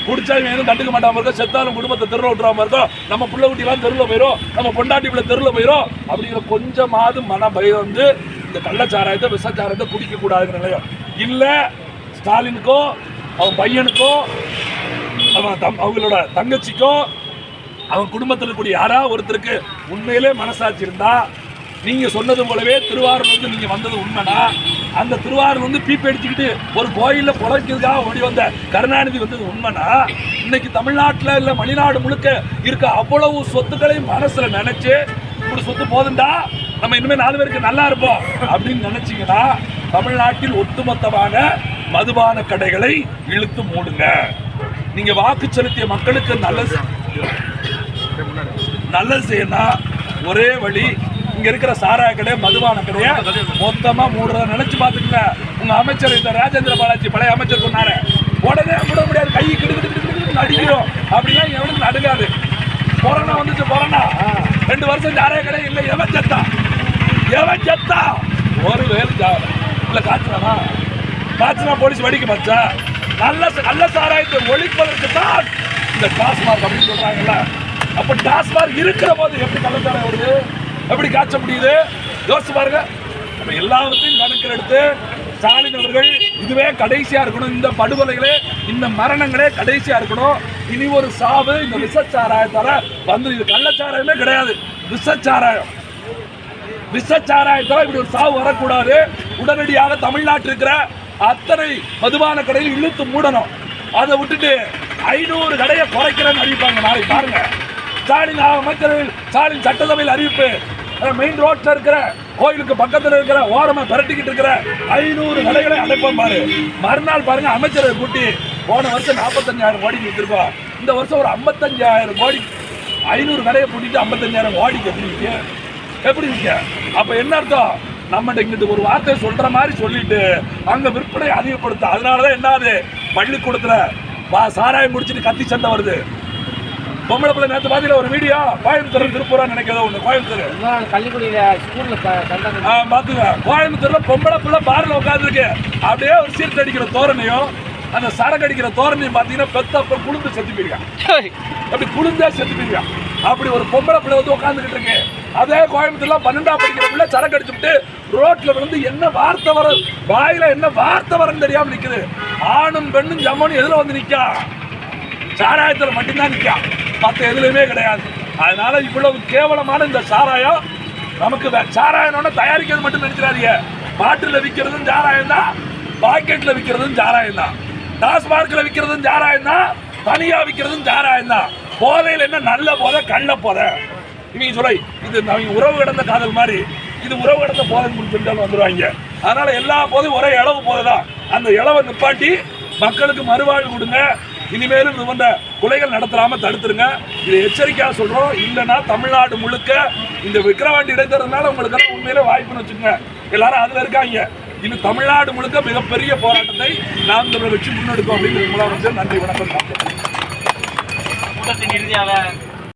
குடிச்சாலும் எதுவும் கண்டுக்க மாட்டாம இருக்கோம், செத்தாலும் குடும்பத்தை தெருவில் விட்டுறாம இருக்கோம், நம்ம பிள்ளை குட்டிலாம் தெருவில் போயிடும், நம்ம பொண்டாட்டி பிள்ளை தெருவில் போயிடும் அப்படிங்கிற கொஞ்சமாவது மன பயம் வந்து இந்த கள்ளச்சாராயத்தை விசச்சாராயத்தை குடிக்க கூடாதுங்கிற நிலையம் இல்லை. ஸ்டாலினுக்கோ அவன் பையனுக்கோ அவங்களோட தங்கச்சிக்கோ அவன் குடும்பத்தில் இருக்கக்கூடிய யாராவது ஒருத்தருக்கு உண்மையிலே மனசாட்சி இருந்தா, நீங்க சொன்னது போலவே திருவாரூர் நீங்க வந்தது உண்மைனா, அந்த திருவாரூர் பீப் அடிச்சுக்கிட்டு ஒரு கோயிலில் புழைக்கிறதுக்காக ஓடி வந்த கருணாநிதி வந்தது உண்மைனா, இன்னைக்கு தமிழ்நாட்டில் இல்லை மணிநாடு முழுக்க இருக்க அவ்வளவு சொத்துக்களையும் மனசுல நினைச்சு இப்படி சொத்து போதுண்டா நம்ம இனிமே 4 பேருக்கு நல்லா இருப்போம் அப்படின்னு நினைச்சீங்கன்னா, தமிழ்நாட்டில் ஒட்டுமொத்தமான மதுபான கடைகளை இழுத்து மூடுங்க. நீங்க வாக்கு செலுத்திய மக்களுக்கு நல்லது செய்யணும். ஒரே வழி, இங்க இருக்கிற சாராய கடை மதுபான கடையை மொத்தமா மூடுறத நினைச்சு பாத்துக்கங்க. உங்க அமைச்சர் இந்த ராஜேந்திர பாலாஜி பழைய அமைச்சர் சொன்னாரு, உடனே மூட முடியாது, கை கிடுக்கிட்டு நடிக்கிறோம் அப்படிலாம் எவனுக்கு நடுங்காது. கொரோனா வந்துச்சு, கொரோனா 2 வருஷம் சாராய கடை இல்லை, எவன் செத்தா ஒரு வேலை இல்ல, காய்ச்சனா போலீஸ் வெடிக்க பச்சா. நல்ல சாராயத்தை ஒழிப்பதற்கு தான் இந்த டாஸ்மார்க் அப்படின்னு சொல்றாங்கல்ல. அப்ப டாஸ்மார்க் இருக்கிற போது எப்படி கள்ளச்சாராயம் வருது, எப்படி காய்ச்ச முடியுது? யோசிச்சு பாருங்க. நம்ம எல்லாவற்றையும் கணக்கில் எடுத்து ஸ்டாலின் அவர்கள் இதுவே கடைசியா இருக்கணும், இந்த படுகொலைகளே இந்த மரணங்களே கடைசியா இருக்கணும். இனி ஒரு சாவு இந்த விசச்சாராயத்தால வந்து, இது கள்ளச்சாராயமே கிடையாது, விசச்சாராயத்தால இப்படி ஒரு சாவு வரக்கூடாது. உடனடியாக தமிழ்நாட்டில் இருக்கிற அத்தனை மதுபான கடையில் இழுத்து மூடணும். அதை விட்டுட்டு 500 கடையை குறைக்கிறேன்னு அறிவிப்பாங்க நாளைக்கு பாருங்க. ஸ்டாலின் அமைச்சர்கள், ஸ்டாலின் சட்டசபையில் அறிவிப்பு, மெயின் ரோட்ல இருக்கிற கோயிலுக்கு பக்கத்தில் இருக்கிற ஓரமா பரட்டிக்கிட்டு இருக்கிற 500 கடைகளை அடைப்போம் பாரு. மறுநாள் பாருங்க அமைச்சரை கூட்டி, போன வருஷம் 45,000 கோடிக்கு வித்திருக்கோம், இந்த வருஷம் ஒரு 55,000 கோடி, 500 கடையை கூட்டிட்டு 55,000 கோடிக்கு எப்படி விற்க? அப்ப என்ன அர்த்தம்? நம்ம இங்கிட்டு ஒரு வார்த்தை சொல்ற மாதிரி சொல்லிட்டு அங்க விற்பனை அதிகப்படுத்த. அதனாலதான் என்னது, பள்ளிக்கூடத்துல சாராயம் குடிச்சிட்டு கத்தி சண்டை வருது. பொம்பளை பிள்ளை நேற்று பாத்தீங்கன்னா ஒரு வீடியோ, கோயம்புத்தூர் திருப்பூரா நினைக்கிறதோ ஒண்ணு, கோயம்புத்தூர் பாத்துங்க, கோயம்புத்தூர்ல பொம்பளை பிள்ளை பார்ல உட்காந்துருக்கு, அப்படியே ஒரு சீர்ட் அடிக்கிற தோரணையும் அந்த சரக்கு அடிக்கிற தோரணையும் பாத்தீங்கன்னா பெத்த குளிர்ந்து செத்து போயிருக்கான், அப்படி குளிர்ந்தா செத்து போயிருக்கான். அப்படி ஒரு பொம்பளை பிள்ளை வந்து உட்காந்துக்கிட்டு இருக்கு. அதே கோயம்புத்தூர்ல 12ஆம் படிக்கிற பிள்ளை சரக்கு அடிச்சுட்டு ரோட்ல வந்து என்ன வார்த்தை வர, வாயில என்ன வார்த்தை வரன்னு தெரியாம நிக்குது. ஆணும் பெண்ணும் ஜம்மனும் எதுல வந்து நிக்கா? சாராயத்துல மட்டும்தான் நிக்கா, மற்ற எதுலையுமே கிடையாது. அதனால இவ்வளவு கேவலமான இந்த சாராயம் நமக்கு சாராயம் தயாரிக்கிறது மட்டும் நினைச்சிடாதீங்க. பாட்டில் விற்கிறதும் சாராயம் தான், பாக்கெட்ல விற்கிறதும் சாராயம் தான், டாஸ்மார்க்ல விற்கிறதும் சாராயம் தான், தனியா விற்கிறதும் சாராயம் தான். போதையில் என்ன நல்ல போதை, கள்ள போதை. இவங்க சொல்ல இது அவங்க உறவு கிடந்த காதல் மாதிரி, இது உறவு கிடந்த போதைன்னு சொல்லிட்டு வந்துடுவாங்க. அதனால எல்லா போதையும் ஒரே இளவு போதை தான். அந்த இளவை நிப்பாட்டி மக்களுக்கு மறுவாழ்வு கொடுங்க. இனிமேலும் இது போன்ற கொலைகள் நடத்தலாம தடுத்துருங்க. இதை எச்சரிக்கையாக சொல்றோம். இல்லைன்னா தமிழ்நாடு முழுக்க இந்த விக்கிரவாண்டி இடைத்தறதுனால உங்களுக்கு உண்மையிலே வாய்ப்புன்னு வச்சுக்கோங்க. எல்லாரும் அதுல இருக்காங்க. இன்னும் தமிழ்நாடு முழுக்க மிகப்பெரிய போராட்டத்தை நாம் தமிழர் வச்சு முன்னெடுக்கும் அப்படின்னு முதலமைச்சர். நன்றி, வணக்கம். கூட்டத்தின் இறுதியாக